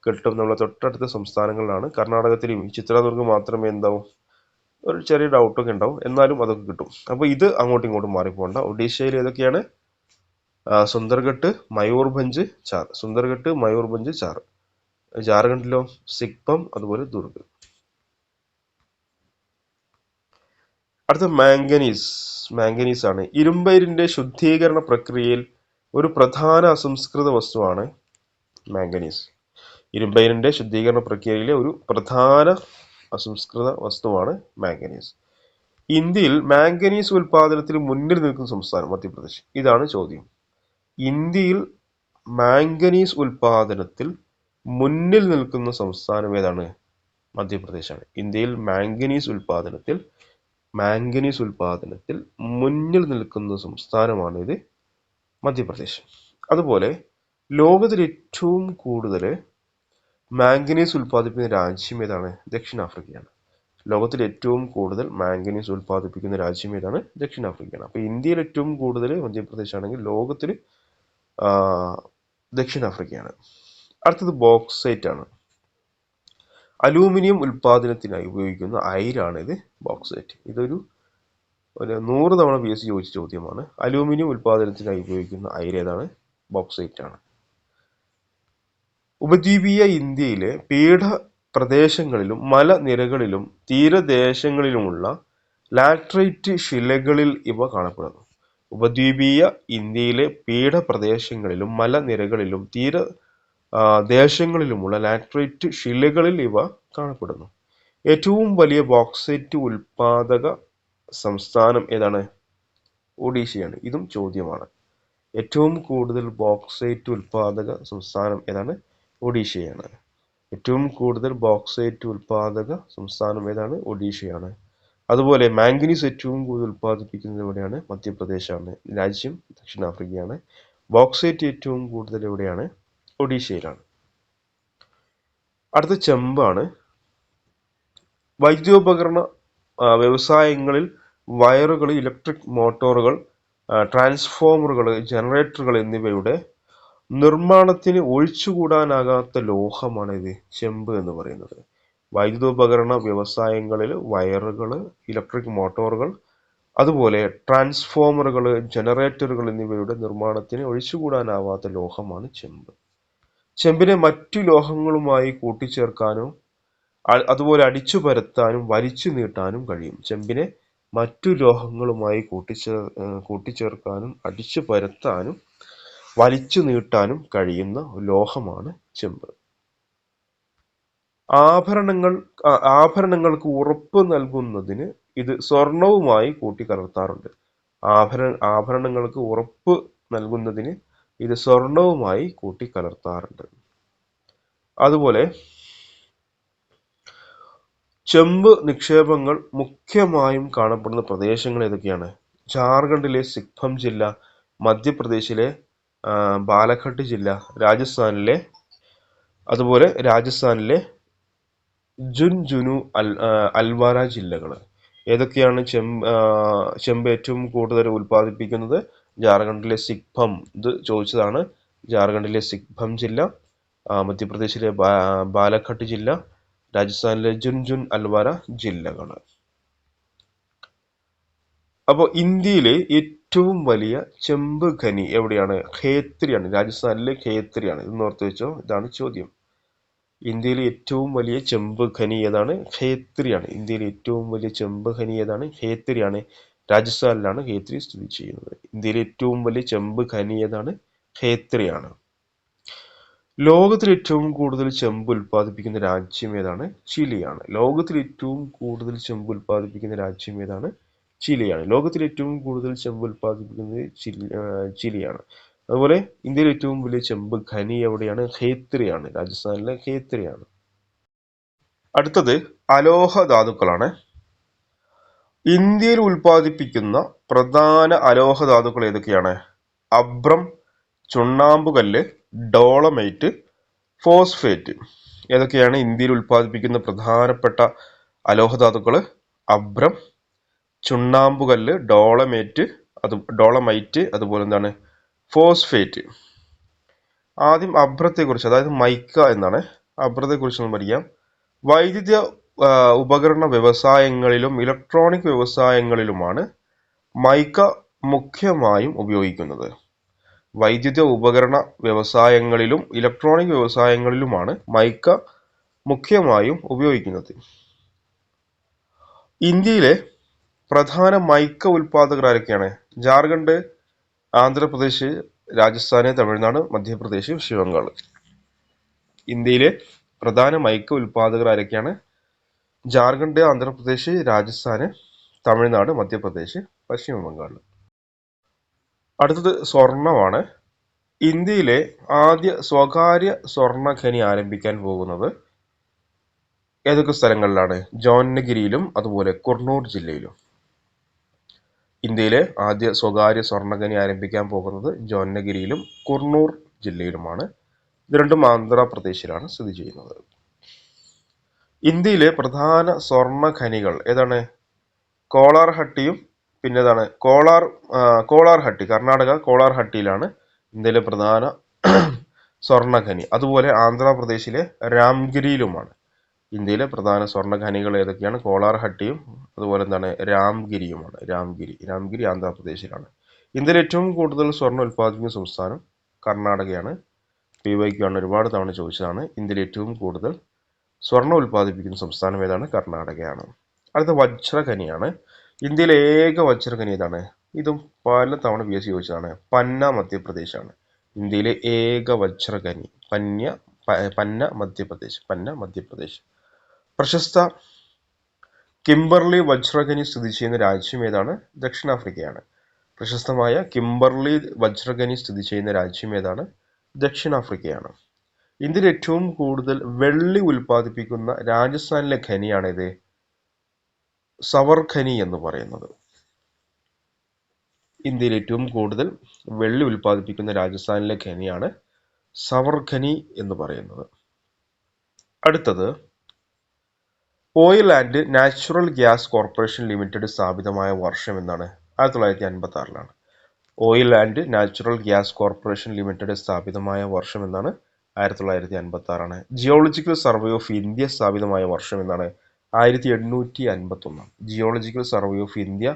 കിട്ടും നമ്മളെ തൊട്ടടുത്ത സംസ്ഥാനങ്ങളിലാണ്. കർണാടകത്തിലും ചിത്രദുർഗ് മാത്രമേ എന്താവും ഒരു ചെറിയ ഡൗട്ടൊക്കെ ഉണ്ടാവും, എന്നാലും അതൊക്കെ കിട്ടും. അപ്പോൾ ഇത് അങ്ങോട്ടും ഇങ്ങോട്ടും മാറിപ്പോണ്ട. ഒഡീഷയിൽ ഏതൊക്കെയാണ്? സുന്ദർഗഡ്, മയൂർഭഞ്ച്, ചാർ. സുന്ദർഗഡ്, മയൂർഭഞ്ച്, ചാർ. ജാർഖണ്ഡിലോ സിക്പം, അതുപോലെ ദുർഗ്. അടുത്ത മാംഗനീസ് ആണ്. ഇരുമ്പയിരിന്റെ ശുദ്ധീകരണ പ്രക്രിയയിൽ ഒരു പ്രധാന അസംസ്കൃത വസ്തുവാണ് മാംഗനീസ്. ഇരുമ്പയിരിന്റെ ശുദ്ധീകരണ പ്രക്രിയയിലെ ഒരു പ്രധാന അസംസ്കൃത വസ്തുവാണ് മാംഗനീസ്. ഇന്ത്യയിൽ മാംഗനീസ് ഉൽപാദനത്തിൽ മുന്നിൽ നിൽക്കുന്ന സംസ്ഥാനം മധ്യപ്രദേശ്. ഇതാണ് ചോദ്യം. ഇന്ത്യയിൽ മാംഗനീസ് ഉൽപാദനത്തിൽ മുന്നിൽ നിൽക്കുന്ന സംസ്ഥാനം ഏതാണ്? മധ്യപ്രദേശാണ്. ഇന്ത്യയിൽ മാംഗനീസ് ഉൽപാദനത്തിൽ മുന്നിൽ നിൽക്കുന്ന സംസ്ഥാനമാണ് ഇത്, മധ്യപ്രദേശ്. അതുപോലെ ലോകത്തിൽ ഏറ്റവും കൂടുതൽ മാംഗനീസ് ഉൽപ്പാദിപ്പിക്കുന്ന രാജ്യം ഏതാണ്? ദക്ഷിണാഫ്രിക്കയാണ്. ലോകത്തിൽ ഏറ്റവും കൂടുതൽ മാംഗനീസ് ഉൽപ്പാദിപ്പിക്കുന്ന രാജ്യം ഏതാണ്? ദക്ഷിണാഫ്രിക്കയാണ്. അപ്പോൾ ഇന്ത്യയിൽ ഏറ്റവും കൂടുതൽ മധ്യപ്രദേശ് ആണെങ്കിൽ ലോകത്തിൽ ദക്ഷിണാഫ്രിക്കയാണ്. അടുത്തത് ബോക്സൈറ്റ് ആണ്. അലൂമിനിയം ഉൽപാദനത്തിനായി ഉപയോഗിക്കുന്ന അയിരാണ് ഇത്, ബോക്സൈറ്റ്. ഇതൊരു 100 തവണ PSC ചോദിച്ച ചോദ്യമാണ്. അലൂമിനിയം ഉൽപാദനത്തിനായി ഉപയോഗിക്കുന്ന അയിര് ഏതാണ്? ബോക്സൈറ്റ് ആണ്. ഉപദ്വീപീയ ഇന്ത്യയിലെ പീഠപ്രദേശങ്ങളിലും മലനിരകളിലും തീരദേശങ്ങളിലുമുള്ള ലാറ്ററൈറ്റ് ശിലകളിൽ ഇവ കാണപ്പെടുന്നു. ഉപദ്വീപീയ ഇന്ത്യയിലെ പീഠപ്രദേശങ്ങളിലും മലനിരകളിലും തീരദേശങ്ങളിലുമുള്ള ലാറ്ററൈറ്റ് ശിലകളിൽ ഇവ കാണപ്പെടുന്നു. ഏറ്റവും വലിയ ബോക്സൈറ്റ് ഉൽപാദക സംസ്ഥാനം ഏതാണ്? ഒഡീഷയാണ്. ഇതും ചോദ്യമാണ്. ഏറ്റവും കൂടുതൽ ബോക്സൈറ്റ് ഉൽപാദക സംസ്ഥാനം ഏതാണ്? ഒഡീഷയാണ്. ഏറ്റവും കൂടുതൽ ബോക്സൈറ്റ് ഉൽപാദക സംസ്ഥാനം ഏതാണ്? ഒഡീഷയാണ്. അതുപോലെ മാംഗനീസ് ഏറ്റവും കൂടുതൽ ഉൽപ്പാദിപ്പിക്കുന്നത് എവിടെയാണ്? മധ്യപ്രദേശാണ്. രാജ്യം ദക്ഷിണാഫ്രിക്കയാണ്. ബോക്സൈറ്റ് ഏറ്റവും കൂടുതൽ എവിടെയാണ്? ഒഡീഷയിലാണ്. അടുത്ത ചെമ്പാണ്. വൈദ്യുതോപകരണ വ്യവസായങ്ങളിൽ വയറുകൾ, ഇലക്ട്രിക് മോട്ടോറുകൾ, ട്രാൻസ്ഫോമറുകൾ, ജനറേറ്ററുകൾ എന്നിവയുടെ നിർമ്മാണത്തിന് ഒഴിച്ചുകൂടാനാകാത്ത ലോഹമാണ് ഇത്, ചെമ്പ് എന്ന് പറയുന്നത്. വൈദ്യുതോപകരണ വ്യവസായങ്ങളിൽ വയറുകൾ, ഇലക്ട്രിക് മോട്ടോറുകൾ, അതുപോലെ ട്രാൻസ്ഫോമറുകൾ, ജനറേറ്ററുകൾ എന്നിവയുടെ നിർമ്മാണത്തിന് ഒഴിച്ചുകൂടാനാവാത്ത ലോഹമാണ് ചെമ്പ്. ചെമ്പിനെ മറ്റു ലോഹങ്ങളുമായി കൂട്ടിച്ചേർക്കാനോ അതുപോലെ അടിച്ചു പരത്താനും വലിച്ചു നീട്ടാനും കഴിയും. ചെമ്പിനെ മറ്റു ലോഹങ്ങളുമായി കൂട്ടിച്ചേർക്കാനും അടിച്ചു പരത്താനും വലിച്ചു നീട്ടാനും കഴിയുന്ന ലോഹമാണ് ചെമ്പ്. ആഭരണങ്ങൾക്ക് ഉറപ്പ് നൽകുന്നതിന് ഇത് സ്വർണവുമായി കൂട്ടിക്കലർത്താറുണ്ട്. ആഭരണങ്ങൾക്ക് ഉറപ്പ് നൽകുന്നതിന് ഇത് സ്വർണവുമായി കൂട്ടിക്കലർത്താറുണ്ട്. അതുപോലെ ചെമ്പ് നിക്ഷേപങ്ങൾ മുഖ്യമായും കാണപ്പെടുന്ന പ്രദേശങ്ങൾ ഏതൊക്കെയാണ്? ജാർഖണ്ഡിലെ സിക്ഭം ജില്ല, മധ്യപ്രദേശിലെ ബാലഘട്ട് ജില്ല, രാജസ്ഥാനിലെ ജുൻജുനു, അൽവാര ജില്ലകൾ. ഏതൊക്കെയാണ് ചെമ്പ് ഏറ്റവും കൂടുതൽ ഉൽപ്പാദിപ്പിക്കുന്നത്? ജാർഖണ്ഡിലെ സിക്ഭം, ഇത് ചോദിച്ചതാണ്. ജാർഖണ്ഡിലെ സിക്ഭം ജില്ല, മധ്യപ്രദേശിലെ ബാലഘട്ട് ജില്ല, രാജസ്ഥാനിലെ ജുൻജുൻ, അൽവാര ജില്ലകൾ. അപ്പോൾ ഇന്ത്യയിലെ ഏറ്റവും വലിയ ചെമ്പ് ഖനി എവിടെയാണ്? ഖേത്രിയാണ്. രാജസ്ഥാനിലെ ഖേത്രിയാണ്. ഇന്ന് ഓർത്ത് വെച്ചോ, ഇതാണ് ചോദ്യം. ഇന്ത്യയിലെ ഏറ്റവും വലിയ ചെമ്പ് ഖനി ഏതാണ്? ഖേത്രിയാണ്. ഇന്ത്യയിലെ ഏറ്റവും വലിയ ചെമ്പ് ഖനി ഏതാണ്? ഖേത്രിയാണ്. രാജസ്ഥാനിലാണ് ഖേത്രി സ്ഥിതി ചെയ്യുന്നത്. ഇന്ത്യയിലെ ഏറ്റവും വലിയ ചെമ്പ് ഖനി ഏതാണ്? ഖേത്രിയാണ്. ലോകത്തിൽ ഏറ്റവും കൂടുതൽ ചെമ്പ് ഉൽപ്പാദിപ്പിക്കുന്ന രാജ്യം ഏതാണ്? ചിലിയാണ്. ലോകത്തിൽ ഏറ്റവും കൂടുതൽ ചെമ്പ് ഉൽപ്പാദിപ്പിക്കുന്ന രാജ്യം ഏതാണ്? ചിലിയാണ്. ലോകത്തിൽ ഏറ്റവും കൂടുതൽ ചെമ്പ് ഉൽപ്പാദിപ്പിക്കുന്നത് ചിലിയാണ്. അതുപോലെ ഇന്ത്യയിൽ ഏറ്റവും വലിയ ചെമ്പ് ഖനി എവിടെയാണ്? ഖേത്രിയാണ്. രാജസ്ഥാനിലെ ഖേത്രിയാണ്. അടുത്തത് അലോഹ ധാതുക്കളാണ്. ഇന്ത്യയിൽ ഉൽപ്പാദിപ്പിക്കുന്ന പ്രധാന അലോഹ ധാതുക്കൾ ഏതൊക്കെയാണ്? അബ്രം, ചുണ്ണാമ്പുകല്ല്, ഡോളമൈറ്റ്, ഫോസ്ഫേറ്റ്. ഏതൊക്കെയാണ് ഇന്ത്യയിൽ ഉൽപ്പാദിപ്പിക്കുന്ന പ്രധാനപ്പെട്ട അലോഹ ധാതുക്കൾ? അബ്രം, ചുണ്ണാമ്പുകല്ല്, ഡോളമൈറ്റ്, ഡോളമൈറ്റ്, അതുപോലെ എന്താണ് ഫോസ്ഫേറ്റ്. ആദ്യം അഭ്രത്തെക്കുറിച്ച്, അതായത് മൈക്ക എന്നാണ്. അഭ്രത്തെക്കുറിച്ച് നമ്മൾ പഠിക്കാം. വൈദ്യുത ഉപകരണ വ്യവസായങ്ങളിലും ഇലക്ട്രോണിക് വ്യവസായങ്ങളിലുമാണ് മൈക്ക മുഖ്യമായും ഉപയോഗിക്കുന്നത്. വൈദ്യുത ഉപകരണ വ്യവസായങ്ങളിലും ഇലക്ട്രോണിക് വ്യവസായങ്ങളിലുമാണ് മൈക്ക മുഖ്യമായും ഉപയോഗിക്കുന്നത്. ഇന്ത്യയിലെ പ്രധാന മൈക്ക ഉൽപാദകർ ആരൊക്കെയാണ്? ജാർഖണ്ഡ്, ആന്ധ്രാപ്രദേശ്, രാജസ്ഥാന്, തമിഴ്നാട്, മധ്യപ്രദേശ്, പശ്ചിമ ബംഗാൾ. ഇന്ത്യയിലെ പ്രധാന മൈക്ക ഉൽപാദകർ ആരൊക്കെയാണ്? ജാർഖണ്ഡ്, ആന്ധ്രാപ്രദേശ്, രാജസ്ഥാന്, തമിഴ്നാട്, മധ്യപ്രദേശ്, പശ്ചിമ ബംഗാൾ. അടുത്തത് സ്വർണമാണ്. ഇന്ത്യയിലെ ആദ്യ സ്വകാര്യ സ്വർണ്ണ ഖനി ആരംഭിക്കാൻ പോകുന്നത് ഏതൊക്കെ സ്ഥലങ്ങളിലാണ്? ജോന്നഗിരിയിലും അതുപോലെ കുർണൂർ ജില്ലയിലും. ഇന്ത്യയിലെ ആദ്യ സ്വകാര്യ സ്വർണ്ണഖനി ആരംഭിക്കാൻ പോകുന്നത് ജോന്നഗിരിയിലും കുർണൂർ ജില്ലയിലുമാണ്. ഇത് രണ്ടും ആന്ധ്രാപ്രദേശിലാണ് സ്ഥിതി ചെയ്യുന്നത്. ഇന്ത്യയിലെ പ്രധാന സ്വർണ്ണ ഖനികൾ ഏതാണ്? കോളാർ ഹട്ടിയും പിന്നെ ഏതാണ്? കോളാർ ഹട്ടി, കർണാടക കോളാർ ഹട്ടിയിലാണ് ഇന്ത്യയിലെ പ്രധാന സ്വർണ്ണ ഖനി. അതുപോലെ ആന്ധ്രാപ്രദേശിലെ രാംഗിരിയിലുമാണ്. ഇന്ത്യയിലെ പ്രധാന സ്വർണ്ണ ഖനികൾ ഏതൊക്കെയാണ്? കോളാർ ഹട്ടിയും അതുപോലെ എന്താണ് രാംഗിരിയുമാണ്. രാംഗിരി ആന്ധ്രാപ്രദേശിലാണ്. ഇന്ത്യയിൽ ഏറ്റവും കൂടുതൽ സ്വർണ്ണം ഉൽപ്പാദിപ്പിക്കുന്ന സംസ്ഥാനം കർണാടകയാണ്. PYQ ആണ്, ഒരുപാട് തവണ ചോദിച്ചതാണ്. ഇന്ത്യയിൽ ഏറ്റവും കൂടുതൽ സ്വർണ്ണം ഉൽപ്പാദിപ്പിക്കുന്ന സംസ്ഥാനം ഏതാണ്? കർണാടകയാണ്. അടുത്ത വജ്രഖനിയാണ്. ഇന്ത്യയിലെ ഏക വജ്രഖനി ഏതാണ്? ഇതും പല തവണ PSC ചോദിച്ചതാണ്. പന്ന, മധ്യപ്രദേശാണ്. ഇന്ത്യയിലെ ഏക വജ്രഖനി പന്ന, മധ്യപ്രദേശ്. പ്രശസ്ത കിംബർലി വജ്രഖനി സ്ഥിതി ചെയ്യുന്ന രാജ്യം ഏതാണ്? ദക്ഷിണാഫ്രിക്കയാണ്. പ്രശസ്തമായ കിംബർലി വജ്രഖനി സ്ഥിതി ചെയ്യുന്ന രാജ്യം ഏതാണ്? ദക്ഷിണാഫ്രിക്കയാണ്. ഇന്ത്യയിൽ ഏറ്റവും കൂടുതൽ വെള്ളി ഉൽപ്പാദിപ്പിക്കുന്ന രാജസ്ഥാനിലെ ഖനിയാണിത് സവർ ഖനി എന്ന് പറയുന്നത്. ഇന്ത്യയിൽ ഏറ്റവും കൂടുതൽ വെള്ളി ഉൽപ്പാദിപ്പിക്കുന്ന രാജസ്ഥാനിലെ ഖനിയാണ് സവർ ഖനി എന്ന് പറയുന്നത്. അടുത്തത് oil and natural gas corporation limited സ്ഥാപിതമായ വർഷം എന്നാണ്? 1956ലാണ്. Oil and natural gas corporation limited സ്ഥാപിതമായ വർഷം എന്നാണ്? 1956ആണ്. ജിയോളജിക്കൽ സർവേ ഓഫ് ഇന്ത്യ സ്ഥാപിതമായ വർഷം എന്നാണ്? 1851. ജിയോളജിക്കൽ സർവേ ഓഫ് ഇന്ത്യ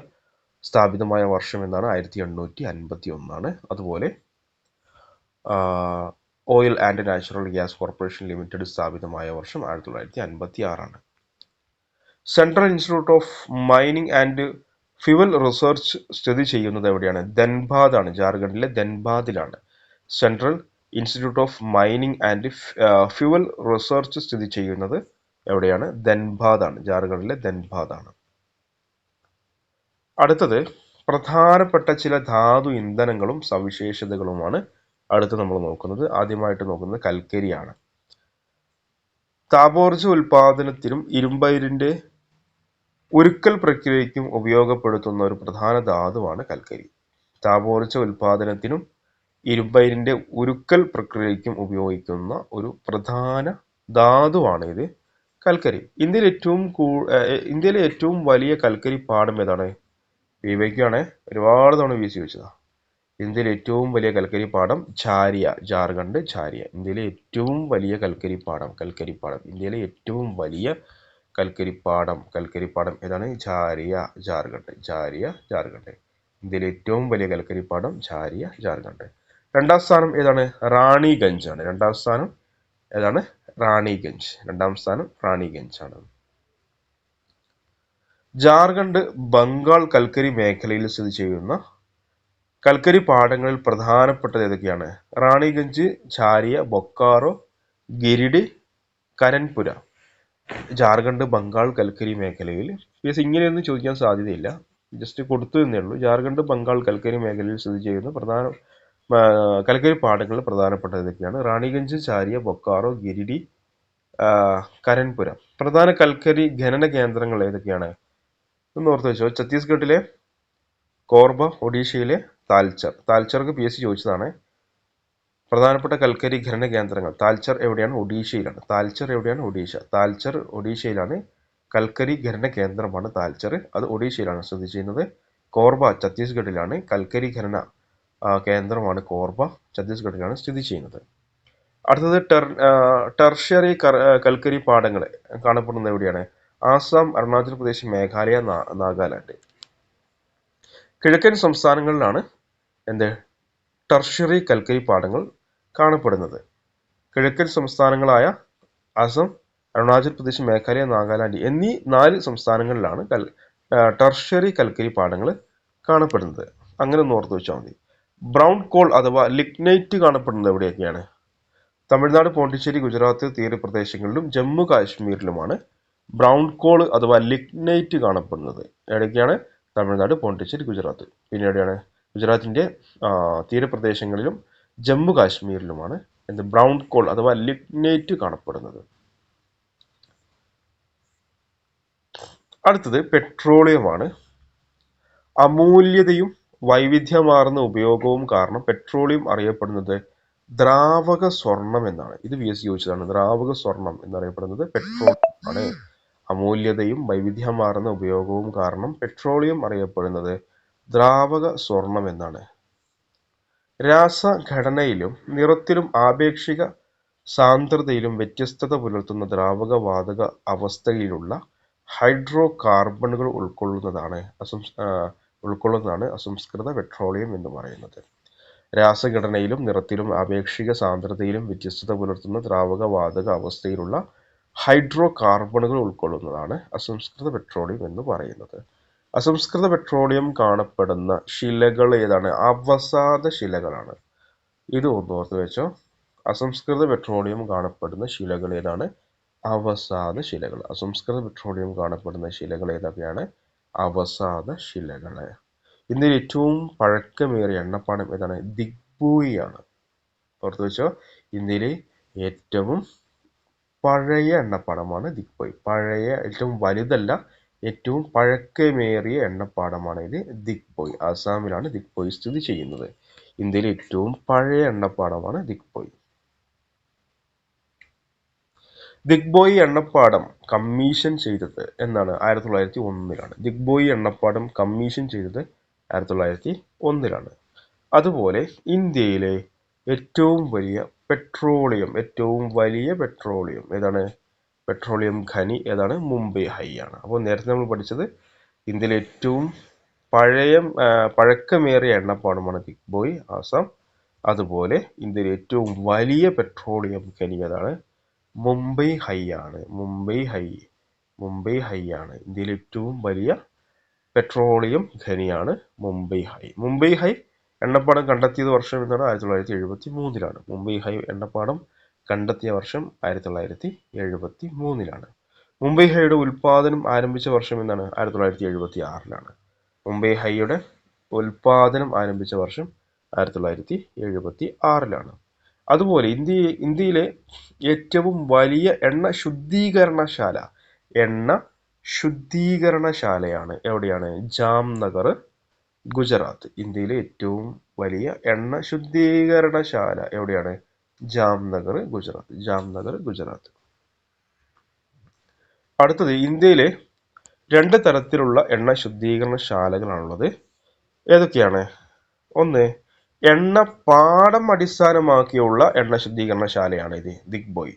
സ്ഥാപിതമായ വർഷം എന്നാണ്? 1851. അതുപോലെ oil and natural gas corporation limited സ്ഥാപിതമായ വർഷം 1956ആണ്. Central institute of mining and fuel research സ്ഥിതി ചെയ്യുന്നത് എവിടെയാണ്? ധൻബാദ് ആണ്. ജാർഖണ്ഡിലെ ധൻബാദിലാണ് central institute of mining and fuel research സ്ഥിതി ചെയ്യുന്നത് എവിടെയാണ്? ധൻബാദ് ആണ്. ജാർഖണ്ഡിലെ ധൻബാദ് ആണ്. അടുത്തത് പ്രധാനപ്പെട്ട ചില ധാതു ഇന്ധനങ്ങളും സവിശേഷതകളുമാണ് അടുത്ത് നമ്മൾ നോക്കുന്നത്. ആദ്യമായിട്ട് നോക്കുന്നത് കൽക്കരിയാണ്. താപോർജ്ജ ഉൽപാദനത്തിനും ഇരുമ്പയിരിന്റെ ഉരുക്കൽ പ്രക്രിയയ്ക്കും ഉപയോഗപ്പെടുത്തുന്ന ഒരു പ്രധാന ധാതുവാണ് കൽക്കരി. താപോർജ്ജ ഉൽപാദനത്തിനും ഇരുമ്പയിരിന്റെ ഉരുക്കൽ പ്രക്രിയയ്ക്കും ഉപയോഗിക്കുന്ന ഒരു പ്രധാന ധാതുവാണ് ഇത് കൽക്കരി. ഇന്ത്യയിലെ ഏറ്റവും വലിയ കൽക്കരി പാടം ഏതാണ്? PYQ ആണ്, ഒരുപാട് തവണ PSC ചോദിച്ചതാണ്. ഇന്ത്യയിലെ ഏറ്റവും വലിയ കൽക്കരി പാടം ഝാരിയ, ജാർഖണ്ഡ് ഝാരിയ. ഇന്ത്യയിലെ ഏറ്റവും വലിയ കൽക്കരിപ്പാടം. ഇന്ത്യയിലെ ഏറ്റവും വലിയ കൽക്കരിപ്പാടം ഏതാണ്? ഝാരിയ, ജാർഖണ്ഡ്. ഇന്ത്യയിലെ ഏറ്റവും വലിയ കൽക്കരിപ്പാടം ഝാരിയ, ജാർഖണ്ഡ്. രണ്ടാം സ്ഥാനം ഏതാണ്? റാണിഗഞ്ച് ആണ്. രണ്ടാം സ്ഥാനം റാണിഗഞ്ച് ആണ്. ജാർഖണ്ഡ്, ബംഗാൾ കൽക്കരി മേഖലയിൽ സ്ഥിതി ചെയ്യുന്ന കൽക്കരി പാടങ്ങളിൽ പ്രധാനപ്പെട്ടത് ഏതൊക്കെയാണ്? റാണിഗഞ്ച്, ഝാരിയ, ബൊക്കാറോ, ഗിരിഡി, കരൻപുര. ജാർഖണ്ഡ്, ബംഗാൾ കൽക്കരി മേഖലയിൽ ഇങ്ങനെയൊന്നും ചോദിക്കാൻ സാധ്യതയില്ല, ജസ്റ്റ് കൊടുത്തു എന്നേ ഉള്ളൂ. ജാർഖണ്ഡ്, ബംഗാൾ കൽക്കരി മേഖലയിൽ സ്ഥിതി ചെയ്യുന്ന പ്രധാന കൽക്കരി പാടങ്ങളിൽ പ്രധാനപ്പെട്ടത് ഏതൊക്കെയാണ്? റാണിഗഞ്ച്, ഝാരിയ, ബൊക്കാറോ, ഗിരിഡി, കരൻപുര. പ്രധാന കൽക്കരി ഖനന കേന്ദ്രങ്ങൾ ഏതൊക്കെയാണ്? ഒന്ന് ഓർത്ത് വെച്ചോ. ഛത്തീസ്ഗഡിലെ കോർബ, ഒഡീഷയിലെ താൽച്ചർക്ക് PSC ചോദിച്ചതാണ്. പ്രധാനപ്പെട്ട കൽക്കരി ഖനന കേന്ദ്രങ്ങൾ. താൽച്ചർ എവിടെയാണ്? ഒഡീഷയിലാണ്. താൽച്ചർ ഒഡീഷയിലാണ്. കൽക്കരി ഖനന കേന്ദ്രമാണ് താൽച്ചർ. അത് ഒഡീഷയിലാണ് സ്ഥിതി ചെയ്യുന്നത്. കോർബ ഛത്തീസ്ഗഡിലാണ്. കൽക്കരി ഖനന കേന്ദ്രമാണ് കോർബ, ഛത്തീസ്ഗഡിലാണ് സ്ഥിതി ചെയ്യുന്നത്. അടുത്തത് ടെർഷ്യറി കൽക്കരി പാടങ്ങൾ കാണപ്പെടുന്നത് എവിടെയാണ്? ആസാം, അരുണാചൽ പ്രദേശ്, മേഘാലയ, നാഗാലാൻഡ്. കിഴക്കൻ സംസ്ഥാനങ്ങളിലാണ് എന്ത് ടെർഷ്യറി കൽക്കരി പാടങ്ങൾ കാണപ്പെടുന്നത്. കിഴക്കൻ സംസ്ഥാനങ്ങളായ അസം, അരുണാചൽ പ്രദേശ്, മേഘാലയ, നാഗാലാൻഡ് എന്നീ 4 സംസ്ഥാനങ്ങളിലാണ് ടെർഷ്യറി കൽക്കരി പാടങ്ങൾ കാണപ്പെടുന്നത്. അങ്ങനെ ഒന്ന് ഓർത്ത് വെച്ചാൽ മതി. ബ്രൗൺ കോൾ അഥവാ ലിഗ്നൈറ്റ് കാണപ്പെടുന്നത് എവിടെയൊക്കെയാണ്? തമിഴ്നാട്, പോണ്ടിച്ചേരി, ഗുജറാത്ത് തീരപ്രദേശങ്ങളിലും ജമ്മു കാശ്മീരിലുമാണ് ബ്രൗൺ കോൾ അഥവാ ലിഗ്നൈറ്റ് കാണപ്പെടുന്നത്. എവിടെയൊക്കെയാണ്? തമിഴ്നാട്, പോണ്ടിച്ചേരി, ഗുജറാത്ത്. പിന്നെ എവിടെയാണ്? ഗുജറാത്തിന്റെ തീരപ്രദേശങ്ങളിലും ജമ്മു കാശ്മീരിലുമാണ് ബ്രൗൺ കോൾ അഥവാ ലിഗ്നൈറ്റ് കാണപ്പെടുന്നത്. അടുത്തത് പെട്രോളിയമാണ്. അമൂല്യതയും വൈവിധ്യമാർന്ന ഉപയോഗവും കാരണം പെട്രോളിയം അറിയപ്പെടുന്നത് ദ്രാവക സ്വർണം എന്നാണ്. ഇത് VS ചോദിച്ചതാണ്. ദ്രാവക സ്വർണം എന്നറിയപ്പെടുന്നത് പെട്രോളിയം ആണ്. അമൂല്യതയും വൈവിധ്യമാർന്ന ഉപയോഗവും കാരണം പെട്രോളിയം അറിയപ്പെടുന്നത് ദ്രാവക സ്വർണം എന്നാണ്. രാസഘടനയിലും നിറത്തിലും ആപേക്ഷിക സാന്ദ്രതയിലും വ്യത്യസ്തത പുലർത്തുന്ന ദ്രാവക വാതക അവസ്ഥയിലുള്ള ഹൈഡ്രോ കാർബണുകൾ ഉൾക്കൊള്ളുന്നതാണ് അസംസ്കൃത പെട്രോളിയം എന്ന് പറയുന്നത്. രാസഘടനയിലും നിറത്തിലും ആപേക്ഷിക സാന്ദ്രതയിലും വ്യത്യസ്തത പുലർത്തുന്ന ദ്രാവക വാതക അവസ്ഥയിലുള്ള ഹൈഡ്രോ കാർബണുകൾ ഉൾക്കൊള്ളുന്നതാണ് അസംസ്കൃത പെട്രോളിയം എന്ന് പറയുന്നത്. അസംസ്കൃത പെട്രോളിയം കാണപ്പെടുന്ന ശിലകൾ ഏതാണ്? അവസാദ ശിലകളാണ്. ഇത് ഓർത്ത് വെച്ചോ. അസംസ്കൃത പെട്രോളിയം കാണപ്പെടുന്ന ശിലകൾ ഏതാണ്? അവസാദ ശിലകൾ. അസംസ്കൃത പെട്രോളിയം കാണപ്പെടുന്ന ശിലകൾ ഏതൊക്കെയാണ്? അവസാദ ശിലകള്. ഇന്ത്യയിൽ ഏറ്റവും പഴക്കമേറിയ എണ്ണപ്പാടം ഏതാണ്? ദിഗ്ബോയി ആണ്. ഓർത്ത് വെച്ചോ. ഇന്ത്യയിലെ ഏറ്റവും പഴയ എണ്ണപ്പാടമാണ് ദിഗ്ബോയി. പഴയ, ഏറ്റവും വലുതല്ല, ഏറ്റവും പഴക്കമേറിയ എണ്ണപ്പാടമാണ് ഇത് ദിഗ്ബോയി. ആസാമിലാണ് ദിഗ്ബോയി സ്ഥിതി ചെയ്യുന്നത്. ഇന്ത്യയിലെ ഏറ്റവും പഴയ എണ്ണപ്പാടമാണ് ദിഗ്ബോയി. ദിഗ്ബോയി എണ്ണപ്പാടം കമ്മീഷൻ ചെയ്തത് എന്നാണ്? 1901 ദിഗ്ബോയി എണ്ണപ്പാടം കമ്മീഷൻ ചെയ്തത് 1901. അതുപോലെ ഇന്ത്യയിലെ ഏറ്റവും വലിയ പെട്രോളിയം ഏതാണ്? പെട്രോളിയം ഖനി ഏതാണ്? മുംബൈ ഹൈ ആണ്. അപ്പോൾ നേരത്തെ നമ്മൾ പഠിച്ചത് ഇന്ത്യയിലെ ഏറ്റവും പഴക്കമേറിയ എണ്ണപ്പാടമാണ് ദിഗ്ബോയി, ആസാം. അതുപോലെ ഇന്ത്യയിലെ ഏറ്റവും വലിയ പെട്രോളിയം ഖനി ഏതാണ്? മുംബൈ ഹൈ ആണ്. മുംബൈ ഹൈ ആണ്. ഇന്ത്യയിലെ ഏറ്റവും വലിയ പെട്രോളിയം ഖനിയാണ് മുംബൈ ഹൈ. മുംബൈ ഹൈ എണ്ണപ്പാടം കണ്ടെത്തിയത് വർഷം എന്നാണ്? 1973. മുംബൈ ഹൈ എണ്ണപ്പാടം കണ്ടെത്തിയ വർഷം 1973. മുംബൈ ഹൈയുടെ ഉൽപാദനം ആരംഭിച്ച വർഷം എന്നാണ്? 1976. മുംബൈ ഹൈയുടെ ഉൽപാദനം ആരംഭിച്ച വർഷം 1976. അതുപോലെ ഇന്ത്യയിലെ ഏറ്റവും വലിയ എണ്ണ ശുദ്ധീകരണശാലയാണ് എവിടെയാണ്? ജാംനഗർ, ഗുജറാത്ത്. ഇന്ത്യയിലെ ഏറ്റവും വലിയ എണ്ണ ശുദ്ധീകരണശാല എവിടെയാണ്? ജാംനഗർ, ഗുജറാത്ത്. അടുത്തത് ഇന്ത്യയിലെ 2 തരത്തിലുള്ള എണ്ണ ശുദ്ധീകരണശാലകളാണുള്ളത്. ഏതൊക്കെയാണ്? ഒന്ന്, എണ്ണപ്പാടം അടിസ്ഥാനമാക്കിയുള്ള എണ്ണ ശുദ്ധീകരണശാലയാണ് ഇത് ദിഗ്ബോയി.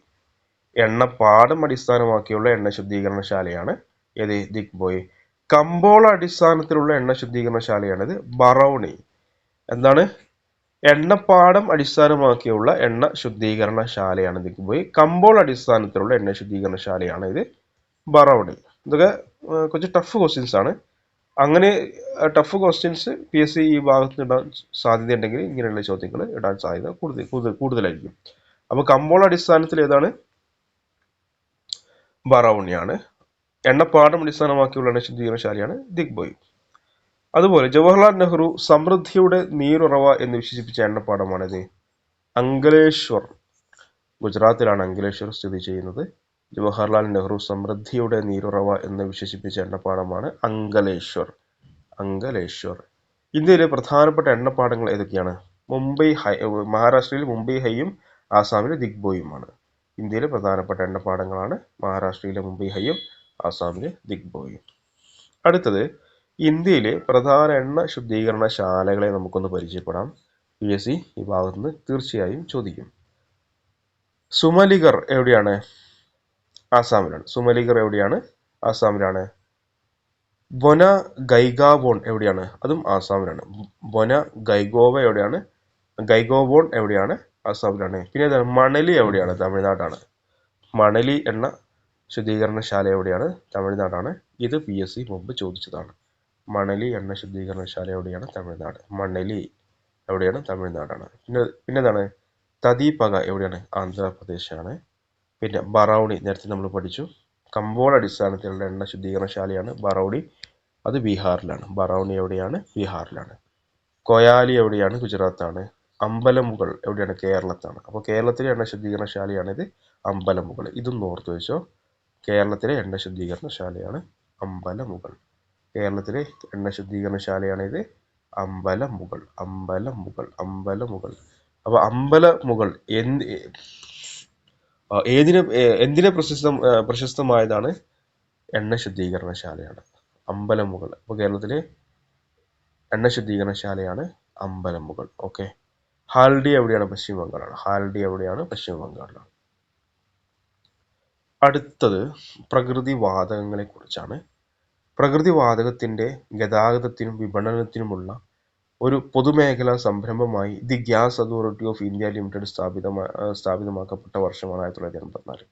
എണ്ണപ്പാടം അടിസ്ഥാനമാക്കിയുള്ള എണ്ണ ശുദ്ധീകരണശാലയാണ് ഏത്? ദിഗ്ബോയി. കമ്പോള അടിസ്ഥാനത്തിലുള്ള എണ്ണ ശുദ്ധീകരണശാലയാണിത് ബറൗണി. എന്താണ്? എണ്ണപ്പാടം അടിസ്ഥാനമാക്കിയുള്ള എണ്ണ ശുദ്ധീകരണശാലയാണ് ദിഗ്ബോയി. കമ്പോള അടിസ്ഥാനത്തിലുള്ള എണ്ണ ശുദ്ധീകരണശാലയാണ് ഇത് ബറൗണി. ഇതൊക്കെ കുറച്ച് ടഫ് ക്വസ്റ്റ്യൻസ് ആണ്. അങ്ങനെ ടഫ് ക്വസ്റ്റ്യൻസ് PSC ഈ ഭാഗത്ത് ഇടാൻ സാധ്യതയുണ്ടെങ്കിൽ ഇങ്ങനെയുള്ള ചോദ്യങ്ങൾ ഇടാൻ സാധ്യത കൂടുതലായിരിക്കും. അപ്പോൾ കമ്പോള അടിസ്ഥാനത്തിൽ ഏതാണ്? ബറൗണിയാണ്. എണ്ണപ്പാടം അടിസ്ഥാനമാക്കിയുള്ള എണ്ണ ശുദ്ധീകരണശാലയാണ് ദിഗ്ബോയി. അതുപോലെ ജവഹർലാൽ നെഹ്റു സമൃദ്ധിയുടെ നീരുറവ എന്ന് വിശേഷിപ്പിച്ച എണ്ണപ്പാടമാണിത് അങ്കലേശ്വർ. ഗുജറാത്തിലാണ് അങ്കലേശ്വർ സ്ഥിതി ചെയ്യുന്നത്. ജവഹർലാൽ നെഹ്റു സമൃദ്ധിയുടെ നീരുറവ എന്ന് വിശേഷിപ്പിച്ച എണ്ണപ്പാടമാണ് അങ്കലേശ്വർ. ഇന്ത്യയിലെ പ്രധാനപ്പെട്ട എണ്ണപ്പാടങ്ങൾ ഏതൊക്കെയാണ്? മുംബൈ ഹൈ, മഹാരാഷ്ട്രയിൽ മുംബൈ ഹൈയും ആസാമിലെ ദിഗ്ബോയിയുമാണ്. ഇന്ത്യയിലെ പ്രധാനപ്പെട്ട എണ്ണപ്പാടങ്ങളാണ് മഹാരാഷ്ട്രയിലെ മുംബൈ ഹൈയും ആസാമിലെ ദിഗ്ബോയും. അടുത്തത് ഇന്ത്യയിലെ പ്രധാന എണ്ണ ശുദ്ധീകരണശാലകളെ നമുക്കൊന്ന് പരിചയപ്പെടാം. PSC ഈ ഭാഗത്ത് നിന്ന് തീർച്ചയായും ചോദിക്കും. സുമലിഗർ എവിടെയാണ്? ആസാമിലാണ്. സുമലിഗർ എവിടെയാണ്? ആസാമിലാണ്. ബൊന ഗൈഗാവോൺ എവിടെയാണ്? അതും ആസാമിലാണ്. ബൊന ഗൈഗോവ എവിടെയാണ്? ഗൈഗോവോൺ എവിടെയാണ്? ആസാമിലാണ്. പിന്നെ ഏതാണ്? മണലി എവിടെയാണ്? തമിഴ്നാടാണ്. മണലി എണ്ണ ശുദ്ധീകരണശാല എവിടെയാണ്? തമിഴ്നാടാണ്. ഇത് PSC മുമ്പ് ചോദിച്ചതാണ്. മണലി എണ്ണ ശുദ്ധീകരണശാല എവിടെയാണ്? തമിഴ്നാട്. മണലി എവിടെയാണ്? തമിഴ്നാടാണ്. പിന്നെന്താണ്? തദീപക എവിടെയാണ്? ആന്ധ്രാപ്രദേശാണ്. പിന്നെ ബറൗണി നേരത്തെ നമ്മൾ പഠിച്ചു. കമ്പോള അടിസ്ഥാനത്തിലുള്ള എണ്ണ ശുദ്ധീകരണശാലയാണ് ബറൗണി. അത് ബീഹാറിലാണ്. ബറൗണി എവിടെയാണ്? ബീഹാറിലാണ്. കൊയാലി എവിടെയാണ്? ഗുജറാത്താണ്. അമ്പലമുകൾ എവിടെയാണ്? കേരളത്താണ്. അപ്പോൾ കേരളത്തിലെ എണ്ണ ശുദ്ധീകരണശാലയാണിത്, അമ്പലമുകൾ. ഇതും ഓർത്ത് വെച്ചോ. കേരളത്തിലെ എണ്ണ ശുദ്ധീകരണശാലയാണ് അമ്പലമുകൾ. കേരളത്തിലെ എണ്ണ ശുദ്ധീകരണശാലയാണിത്, അമ്പലമുകൾ. അമ്പലമുകൾ. അമ്പലമുകൾ. അപ്പോൾ അമ്പലമുകൾ എന്തിനെ പ്രശസ്തമായതാണ്? എണ്ണ ശുദ്ധീകരണശാലയാണ്. അമ്പലമുകൾ. അപ്പോൾ കേരളത്തിലെ എണ്ണ ശുദ്ധീകരണശാലയാണ് അമ്പലമുകൾ. ഓക്കെ. ഹാൽഡി എവിടെയാണ്? പശ്ചിമ ബംഗാളാണ്. ഹാൽഡി എവിടെയാണ്? പശ്ചിമ ബംഗാളിലാണ്. അടുത്തത് പ്രകൃതിവാതകങ്ങളെ കുറിച്ചാണ്. പ്രകൃതിവാതകത്തിന്റെ ഗതാഗതത്തിനും വിപണനത്തിനുമുള്ള ഒരു പൊതുമേഖലാ സംരംഭമായി the gas authority of India limited സ്ഥാപിതമാക്കപ്പെട്ട വർഷമാണ് 1984.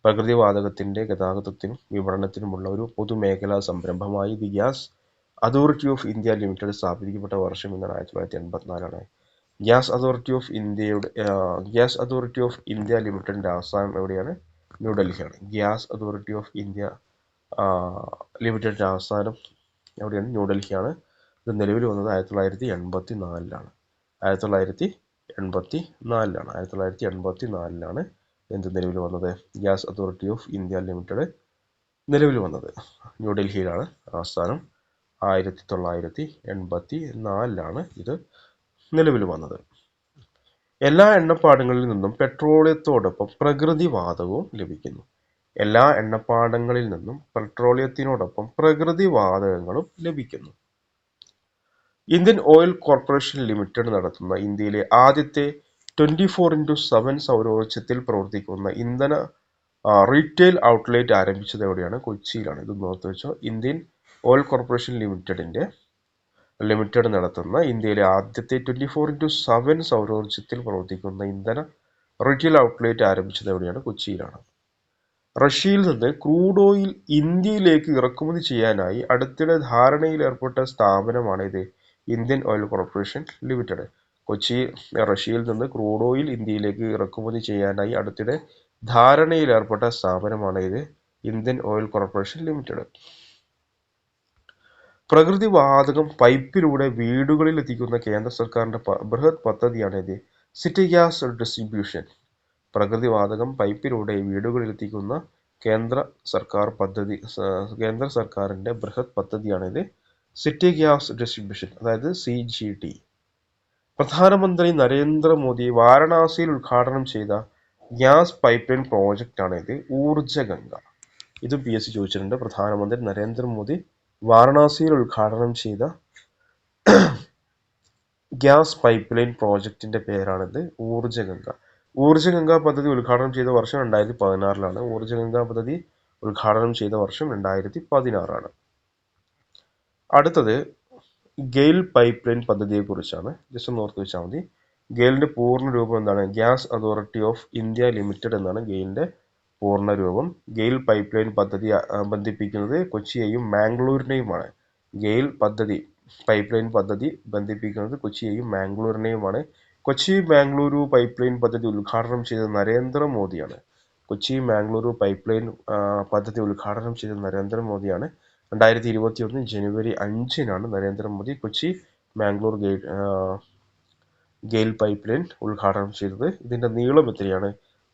പ്രകൃതിവാതകത്തിന്റെ ഗതാഗതത്തിനും വിപണനത്തിനുമുള്ള ഒരു പൊതുമേഖലാ സംരംഭമായി the gas authority of India limited സ്ഥാപിക്കപ്പെട്ട വർഷം എന്നാണ് 1984. ഗ്യാസ് അതോറിറ്റി ഓഫ് ഇന്ത്യ ലിമിറ്റഡിന്റെ ആസ്ഥാനം എവിടെയാണ്? ന്യൂഡൽഹിയാണ്. ഗ്യാസ് അതോറിറ്റി ഓഫ് ഇന്ത്യ ലിമിറ്റഡിന്റെ ആസ്ഥാനം എവിടെയാണ്? ന്യൂഡൽഹിയാണ്. ഇത് നിലവിൽ വന്നത് 1984. 1984 എന്ത് നിലവിൽ വന്നത്? Gas authority of India limited നിലവിൽ വന്നത്. ന്യൂഡൽഹിയിലാണ് ആസ്ഥാനം. 1984 ഇത് നിലവിൽ വന്നത്. എല്ലാ എണ്ണപ്പാടങ്ങളിൽ നിന്നും പെട്രോളിയത്തോടൊപ്പം പ്രകൃതിവാതകവും ലഭിക്കുന്നു. എല്ലാ എണ്ണപ്പാടങ്ങളിൽ നിന്നും പെട്രോളിയത്തിനോടൊപ്പം പ്രകൃതിവാതകങ്ങളും ലഭിക്കുന്നു. ഇന്ത്യൻ ഓയിൽ കോർപ്പറേഷൻ ലിമിറ്റഡ് നടത്തുന്ന ഇന്ത്യയിലെ ആദ്യത്തെ 24x7 സൗരോർജ്ജത്തിൽ പ്രവർത്തിക്കുന്ന ഇന്ധന റീറ്റെയിൽ ഔട്ട്ലെറ്റ് ആരംഭിച്ചത് എവിടെയാണ്? കൊച്ചിയിലാണ്. ഇത് നോർത്ത് വെച്ചോ. ഇന്ത്യൻ ഓയിൽ കോർപ്പറേഷൻ ലിമിറ്റഡ് നടത്തുന്ന ഇന്ത്യയിലെ ആദ്യത്തെ 24x7 സൗരോർജ്ജത്തിൽ പ്രവർത്തിക്കുന്ന ഇന്ധന റീറ്റെയിൽ ഔട്ട്ലെറ്റ് ആരംഭിച്ചത് എവിടെയാണ്? കൊച്ചിയിലാണ്. റഷ്യയിൽ നിന്ന് ക്രൂഡ് ഓയിൽ ഇന്ത്യയിലേക്ക് ഇറക്കുമതി ചെയ്യാനായി അടുത്തിടെ ധാരണയിലേർപ്പെട്ട സ്ഥാപനമാണ് ഇത്, ഇന്ത്യൻ ഓയിൽ കോർപ്പറേഷൻ ലിമിറ്റഡ്. റഷ്യയിൽ നിന്ന് ക്രൂഡ് ഓയിൽ ഇന്ത്യയിലേക്ക് ഇറക്കുമതി ചെയ്യാനായി അടുത്തിടെ ധാരണയിലേർപ്പെട്ട സ്ഥാപനമാണ് ഇത്, ഇന്ത്യൻ ഓയിൽ കോർപ്പറേഷൻ ലിമിറ്റഡ്. പ്രകൃതിവാതകം പൈപ്പിലൂടെ വീടുകളിൽ എത്തിക്കുന്ന കേന്ദ്ര സർക്കാരിന്റെ ബൃഹത് പദ്ധതിയാണ് ഇത്, സിറ്റി ഗ്യാസ് ഡിസ്ട്രിബ്യൂഷൻ. പ്രകൃതിവാതകം പൈപ്പിലൂടെ വീടുകളിൽ എത്തിക്കുന്ന കേന്ദ്ര സർക്കാരിന്റെ ബൃഹത് പദ്ധതിയാണിത്, സിറ്റി ഗ്യാസ് ഡിസ്ട്രിബ്യൂഷൻ, അതായത് CGD. പ്രധാനമന്ത്രി നരേന്ദ്രമോദി വാരണാസിയിൽ ഉദ്ഘാടനം ചെയ്ത ഗ്യാസ് പൈപ്പ് ലൈൻ പ്രോജക്റ്റാണ് ഇത്, ഊർജഗംഗ. ഇതും PSC ചോദിച്ചിട്ടുണ്ട്. പ്രധാനമന്ത്രി നരേന്ദ്രമോദി വാരണാസിയിൽ ഉദ്ഘാടനം ചെയ്ത ഗ്യാസ് പൈപ്പ് ലൈൻ പ്രോജക്റ്റിന്റെ പേരാണിത്, ഊർജഗംഗ. ഊർജഗംഗ പദ്ധതി ഉദ്ഘാടനം ചെയ്ത വർഷം 2016. ഊർജഗംഗ പദ്ധതി ഉദ്ഘാടനം ചെയ്ത വർഷം 2016. അടുത്തത് ഗെയിൽ പൈപ്പ് ലൈൻ പദ്ധതിയെ കുറിച്ചാണ്. ജസ്റ്റ് ഒന്ന് ഓർത്ത് വെച്ചാൽ മതി. ഗെയിലിന്റെ പൂർണ്ണ രൂപം എന്താണ്? Gas authority of India limited എന്നാണ് ഗെയിലിന്റെ പൂർണ്ണ രൂപം. ഗെയിൽ പൈപ്പ് ലൈൻ പദ്ധതി ബന്ധിപ്പിക്കുന്നത് കൊച്ചിയെയും മാംഗ്ലൂരിനെയുമാണ്. ഗെയിൽ പൈപ്പ് ലൈൻ പദ്ധതി ബന്ധിപ്പിക്കുന്നത് കൊച്ചിയെയും മാംഗ്ലൂരിനെയുമാണ്. കൊച്ചി മാംഗ്ലൂരു പൈപ്പ് ലൈൻ പദ്ധതി ഉദ്ഘാടനം ചെയ്തത് നരേന്ദ്രമോദിയാണ്. കൊച്ചി മാംഗ്ലൂരു പൈപ്പ് ലൈൻ പദ്ധതി ഉദ്ഘാടനം ചെയ്തത് നരേന്ദ്രമോദിയാണ്. 2021 ജനുവരി 5 നരേന്ദ്രമോദി കൊച്ചി മാംഗ്ലൂർ ഗെയിൽ പൈപ്പ് ലൈൻ ഉദ്ഘാടനം ചെയ്തത്. ഇതിന്റെ നീളം എത്രയാണ്?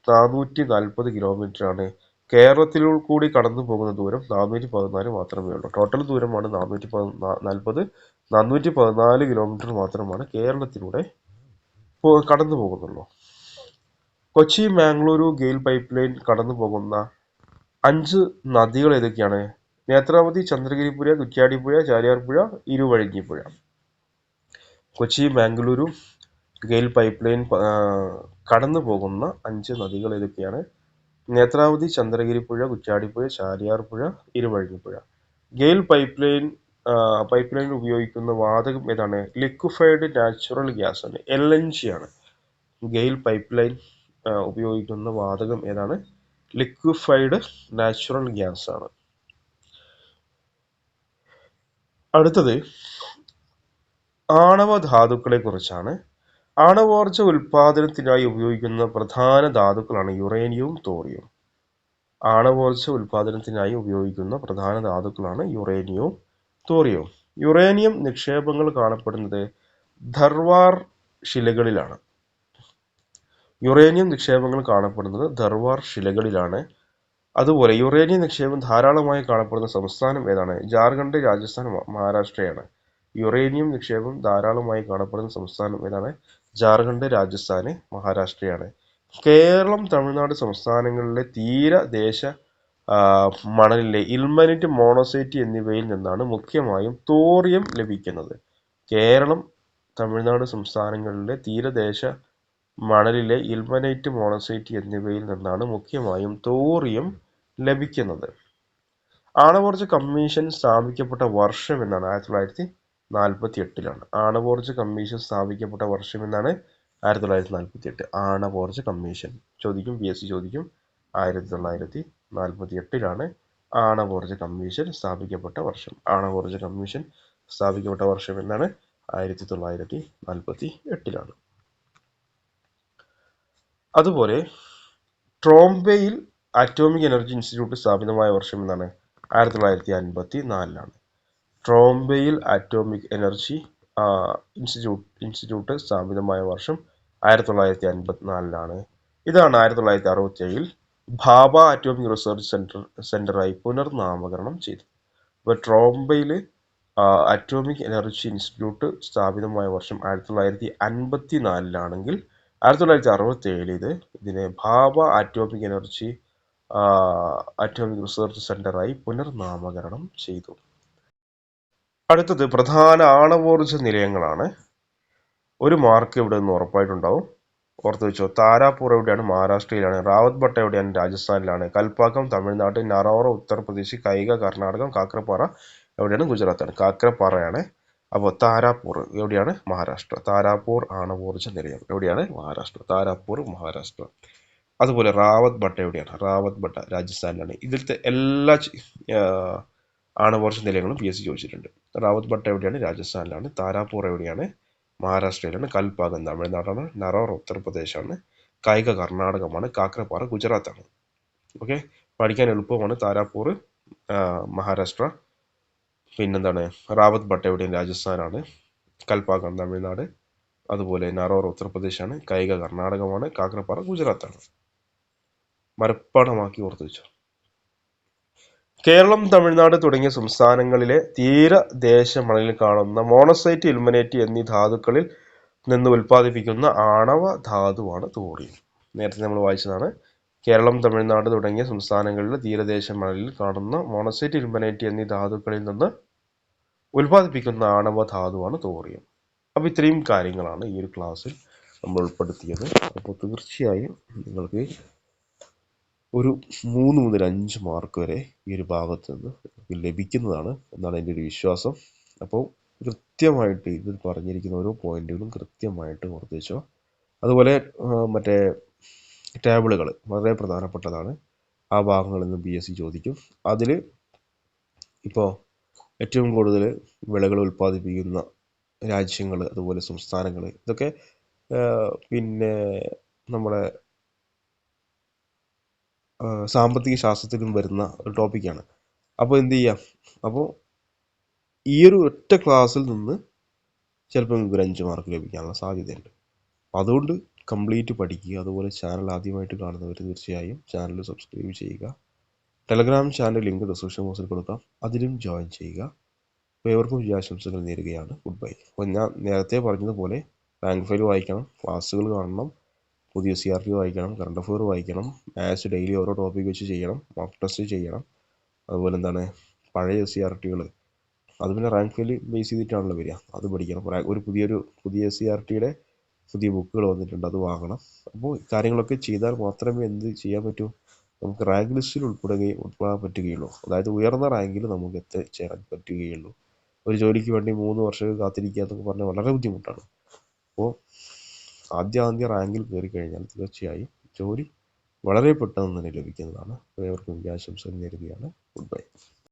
440 കിലോമീറ്ററാണ്. കേരളത്തിൽ കൂടി കടന്നു പോകുന്ന ദൂരം 414 മാത്രമേ ഉള്ളൂ. ടോട്ടൽ ദൂരമാണ് 414 കിലോമീറ്റർ മാത്രമാണ് കേരളത്തിലൂടെ കടന്നു പോകുന്നുള്ളൂ. കൊച്ചി മാംഗ്ലൂരു ഗെയിൽ പൈപ്പ് ലൈൻ കടന്നു പോകുന്ന 5 നദികൾ ഏതൊക്കെയാണ്? നേത്രാവതി, ചന്ദ്രഗിരിപ്പുഴ, കുറ്റ്യാടിപ്പുഴ, ചാലിയാർപ്പുഴ, ഇരുവഴിഞ്ഞിപ്പുഴ. കൊച്ചി, ബാംഗ്ലൂരു, ഗെയിൽ പൈപ്പ് ലൈൻ കടന്നു പോകുന്ന 5 നദികൾ ഏതൊക്കെയാണ്? നേത്രാവതി, ചന്ദ്രഗിരിപ്പുഴ, കുറ്റ്യാടിപ്പുഴ, ചാലിയാർപ്പുഴ, ഇരുവഴിഞ്ഞിപ്പുഴ. ഗെയിൽ പൈപ്പ് ലൈൻ ഉപയോഗിക്കുന്ന വാതകം ഏതാണ്? ലിക്വിഫൈഡ് നാച്ചുറൽ ഗ്യാസ് ആണ്, LNG ആണ്. ഗെയിൽ പൈപ്പ് ലൈൻ ഉപയോഗിക്കുന്ന വാതകം ഏതാണ്? ലിക്വിഫൈഡ് നാച്ചുറൽ ഗ്യാസ് ആണ്. അടുത്തത് ആണവ ധാതുക്കളെ കുറിച്ചാണ്. ആണവോർജ ഉൽപാദനത്തിനായി ഉപയോഗിക്കുന്ന പ്രധാന ധാതുക്കളാണ് യുറേനിയവും തോറിയവും. ആണവോർജ ഉൽപാദനത്തിനായി ഉപയോഗിക്കുന്ന പ്രധാന ധാതുക്കളാണ് യുറേനിയവും തോറിയവും. യുറേനിയം നിക്ഷേപങ്ങൾ കാണപ്പെടുന്നത് ധർവാർ ശിലകളിലാണ്. യുറേനിയം നിക്ഷേപങ്ങൾ കാണപ്പെടുന്നത് ധർവാർ ശിലകളിലാണ്. അതുപോലെ യുറേനിയം നിക്ഷേപം ധാരാളമായി കാണപ്പെടുന്ന സംസ്ഥാനം ഏതാണ്? ജാർഖണ്ഡ്, രാജസ്ഥാൻ, മഹാരാഷ്ട്രയാണ്. യുറേനിയം നിക്ഷേപം ധാരാളമായി കാണപ്പെടുന്ന സംസ്ഥാനം ഏതാണ്? ജാർഖണ്ഡ്, രാജസ്ഥാന്, മഹാരാഷ്ട്രയാണ്. കേരളം, തമിഴ്നാട് സംസ്ഥാനങ്ങളിലെ തീരദേശ മണലിലെ ഇൽമനൈറ്റ്, മോണസൈറ്റ് എന്നിവയിൽ നിന്നാണ് മുഖ്യമായും തോറിയം ലഭിക്കുന്നത്. കേരളം, തമിഴ്നാട് സംസ്ഥാനങ്ങളിലെ തീരദേശ മണലിലെ ഇൽമനൈറ്റ്, മോണസൈറ്റ് എന്നിവയിൽ നിന്നാണ് മുഖ്യമായും തോറിയം ലഭിക്കുന്നത്. ആണവോർജ കമ്മീഷൻ സ്ഥാപിക്കപ്പെട്ട വർഷം എന്നാണ്? 1948. ആണവോർജ കമ്മീഷൻ സ്ഥാപിക്കപ്പെട്ട വർഷം എന്നാണ്? 1948. ആണവോർജ കമ്മീഷൻ ചോദിക്കും, PSC ചോദിക്കും. 1948 ആണവോർജ കമ്മീഷൻ സ്ഥാപിക്കപ്പെട്ട വർഷം. ആണവോർജ കമ്മീഷൻ സ്ഥാപിക്കപ്പെട്ട വർഷം എന്നാണ്? 1948. അതുപോലെ ട്രോംബെയിൽ അറ്റോമിക് എനർജി ഇൻസ്റ്റിറ്റ്യൂട്ട് സ്ഥാപിതമായ വർഷം എന്നാണ്? 1954. ട്രോംബെയിൽ അറ്റോമിക് എനർജി ഇൻസ്റ്റിറ്റ്യൂട്ട് സ്ഥാപിതമായ വർഷം 1954. ഇതാണ് 1967 ഭാഭ അറ്റോമിക് റിസർച്ച് സെന്ററായി പുനർനാമകരണം ചെയ്തു. അപ്പോൾ ട്രോംബെയിൽ അറ്റോമിക് എനർജി ഇൻസ്റ്റിറ്റ്യൂട്ട് സ്ഥാപിതമായ വർഷം 1954 1967 ഇതിനെ Bhabha atomic energy atomic research സെന്ററായി പുനർനാമകരണം ചെയ്തു. അടുത്തത് പ്രധാന ആണവോർജ നിലയങ്ങളാണ്. ഒരു മാർക്ക് ഇവിടെ നിന്ന് ഉറപ്പായിട്ടുണ്ടാവും, ഓർത്ത് വെച്ചോ. താരാപൂർ എവിടെയാണ്? മഹാരാഷ്ട്രയിലാണ്. റാവത്ത് ഭട്ട എവിടെയാണ്? രാജസ്ഥാനിലാണ്. കൽപ്പാക്കം തമിഴ്നാട്, നറോറ ഉത്തർപ്രദേശ്, കൈഗ കർണാടകം, കാക്രപ്പാറ എവിടെയാണ്? ഗുജറാത്താണ്. കാക്രപ്പാറയാണ്. അപ്പോൾ താരാപൂർ എവിടെയാണ്? മഹാരാഷ്ട്ര. താരാപൂർ ആണവോർജ നിലയം എവിടെയാണ്? മഹാരാഷ്ട്ര. താരാപൂർ, മഹാരാഷ്ട്ര. അതുപോലെ റാവത്ത് ഭട്ട എവിടെയാണ്? റാവത്ത് ഭട്ട രാജസ്ഥാനിലാണ്. ഇതിലത്തെ എല്ലാ ആണവോർജ നിലയങ്ങളും PSC ചോദിച്ചിട്ടുണ്ട്. റാവത്ത് ഭട്ട എവിടെയാണ്? രാജസ്ഥാനിലാണ്. താരാപൂർ എവിടെയാണ്? മഹാരാഷ്ട്രയിലാണ്. കൽപ്പാകം തമിഴ്നാടാണ്. നറോർ ഉത്തർപ്രദേശാണ്. കൈഗ കർണാടകമാണ്. കാക്രപ്പാറ ഗുജറാത്താണ്. ഓക്കെ, പഠിക്കാൻ എളുപ്പമാണ്. താരാപൂർ മഹാരാഷ്ട്ര, പിന്നെന്താണ് റാവത്ത് ഭട്ട എവിടെയാണ്? രാജസ്ഥാനാണ്. കൽപ്പാകം തമിഴ്നാട്, അതുപോലെ നറോർ ഉത്തർപ്രദേശാണ്. കൈഗ കർണാടകമാണ്. കാക്രപ്പാറ ഗുജറാത്താണ്. മരപ്പാടമാക്കി ഓർത്ത് വെച്ചു. കേരളം, തമിഴ്നാട് തുടങ്ങിയ സംസ്ഥാനങ്ങളിലെ തീരദേശ മണലിൽ കാണുന്ന മോണസൈറ്റ്, ഇൽമനൈറ്റ് എന്നീ ധാതുക്കളിൽ നിന്ന് ഉൽപ്പാദിപ്പിക്കുന്ന ആണവ ധാതുവാണ് തോറിയം. നേരത്തെ നമ്മൾ വായിച്ചതാണ്. കേരളം, തമിഴ്നാട് തുടങ്ങിയ സംസ്ഥാനങ്ങളിലെ തീരദേശ മണലിൽ കാണുന്ന മോണസൈറ്റ്, ഇൽമനൈറ്റ് എന്നീ ധാതുക്കളിൽ നിന്ന് ഉൽപ്പാദിപ്പിക്കുന്ന ആണവ ധാതുവാണ് തോറിയം. അപ്പോൾ ഇത്രയും കാര്യങ്ങളാണ് ഈ ഒരു ക്ലാസ്സിൽ നമ്മൾ ഉൾപ്പെടുത്തിയത്. അപ്പോൾ തീർച്ചയായും നിങ്ങൾക്ക് ഒരു 3 മുതൽ 5 മാർക്ക് വരെ ഈ ഒരു ഭാഗത്ത് നിന്ന് ലഭിക്കുന്നതാണ് എന്നാണ് എൻ്റെ ഒരു വിശ്വാസം. അപ്പോൾ കൃത്യമായിട്ട് ഇതിൽ പറഞ്ഞിരിക്കുന്ന ഓരോ പോയിന്റുകളും കൃത്യമായിട്ട് ഓർത്ത് വെച്ചോ. അതുപോലെ മറ്റേ ടേബിളുകൾ വളരെ പ്രധാനപ്പെട്ടതാണ്. ആ ഭാഗങ്ങളിൽ നിന്ന് PSC ചോദിക്കും. അതിൽ ഇപ്പോൾ ഏറ്റവും കൂടുതൽ വിളകൾ ഉൽപ്പാദിപ്പിക്കുന്ന രാജ്യങ്ങൾ, അതുപോലെ സംസ്ഥാനങ്ങൾ, ഇതൊക്കെ പിന്നെ നമ്മുടെ സാമ്പത്തിക ശാസ്ത്രത്തിലും വരുന്ന ഒരു ടോപ്പിക്കാണ്. അപ്പോൾ എന്ത് ചെയ്യാം, അപ്പോൾ ഈ ഒരു ഒറ്റ ക്ലാസ്സിൽ നിന്ന് ചിലപ്പോൾ നിങ്ങൾക്ക് ഒരു 5 മാർക്ക് ലഭിക്കാനുള്ള സാധ്യതയുണ്ട്. അതുകൊണ്ട് കംപ്ലീറ്റ് പഠിക്കുക. അതുപോലെ ചാനൽ ആദ്യമായിട്ട് കാണുന്നവർ തീർച്ചയായും ചാനൽ സബ്സ്ക്രൈബ് ചെയ്യുക. ടെലഗ്രാം ചാനൽ ലിങ്ക് ഡിസ്ക്രിപ്ഷൻ ബോക്സിൽ കൊടുക്കാം, അതിലും ജോയിൻ ചെയ്യുക. അപ്പോൾ ഏവർക്കും വിജയാശംസകൾ നേരുകയാണ്. Good bye. അപ്പോൾ ഞാൻ നേരത്തെ പറഞ്ഞതുപോലെ റാങ്ക് ഫയൽ വായിക്കണം, ക്ലാസ്സുകൾ കാണണം, പുതിയ CRT വായിക്കണം, കറണ്ട് അഫെയർ വായിക്കണം, മാത്സ് ഡെയിലി ഓരോ ടോപ്പിക് വെച്ച് ചെയ്യണം, മോക്ക് ടെസ്റ്റ് ചെയ്യണം. അതുപോലെ എന്താണ് പഴയ SCRT-കൾ, അത് പിന്നെ റാങ്ക് ഫെയിൽ ബേസ് ചെയ്തിട്ടാണല്ലോ വരിക. അത് പഠിക്കണം. ഒരു പുതിയ SCRT-യുടെ പുതിയ ബുക്കുകൾ വന്നിട്ടുണ്ട്, അത് വാങ്ങണം. അപ്പോൾ കാര്യങ്ങളൊക്കെ ചെയ്താൽ മാത്രമേ എന്ത് ചെയ്യാൻ പറ്റൂ, നമുക്ക് റാങ്ക് ലിസ്റ്റിൽ ഉൾപ്പെടാൻ പറ്റുകയുള്ളൂ. അതായത് ഉയർന്ന റാങ്കിൽ നമുക്ക് എത്തിച്ചേരാൻ പറ്റുകയുള്ളൂ. ഒരു ജോലിക്ക് വേണ്ടി 3 വർഷം കാത്തിരിക്കുക എന്നൊക്കെ പറഞ്ഞാൽ വളരെ ബുദ്ധിമുട്ടാണ്. അപ്പോൾ ആദ്യം റാങ്കിൽ കയറി കഴിഞ്ഞാൽ തീർച്ചയായും ജോലി വളരെ പെട്ടെന്ന് തന്നെ ലഭിക്കുന്നതാണ്. ഏവർക്കും ആശംസകൾ നേരുകയാണ്. Good bye.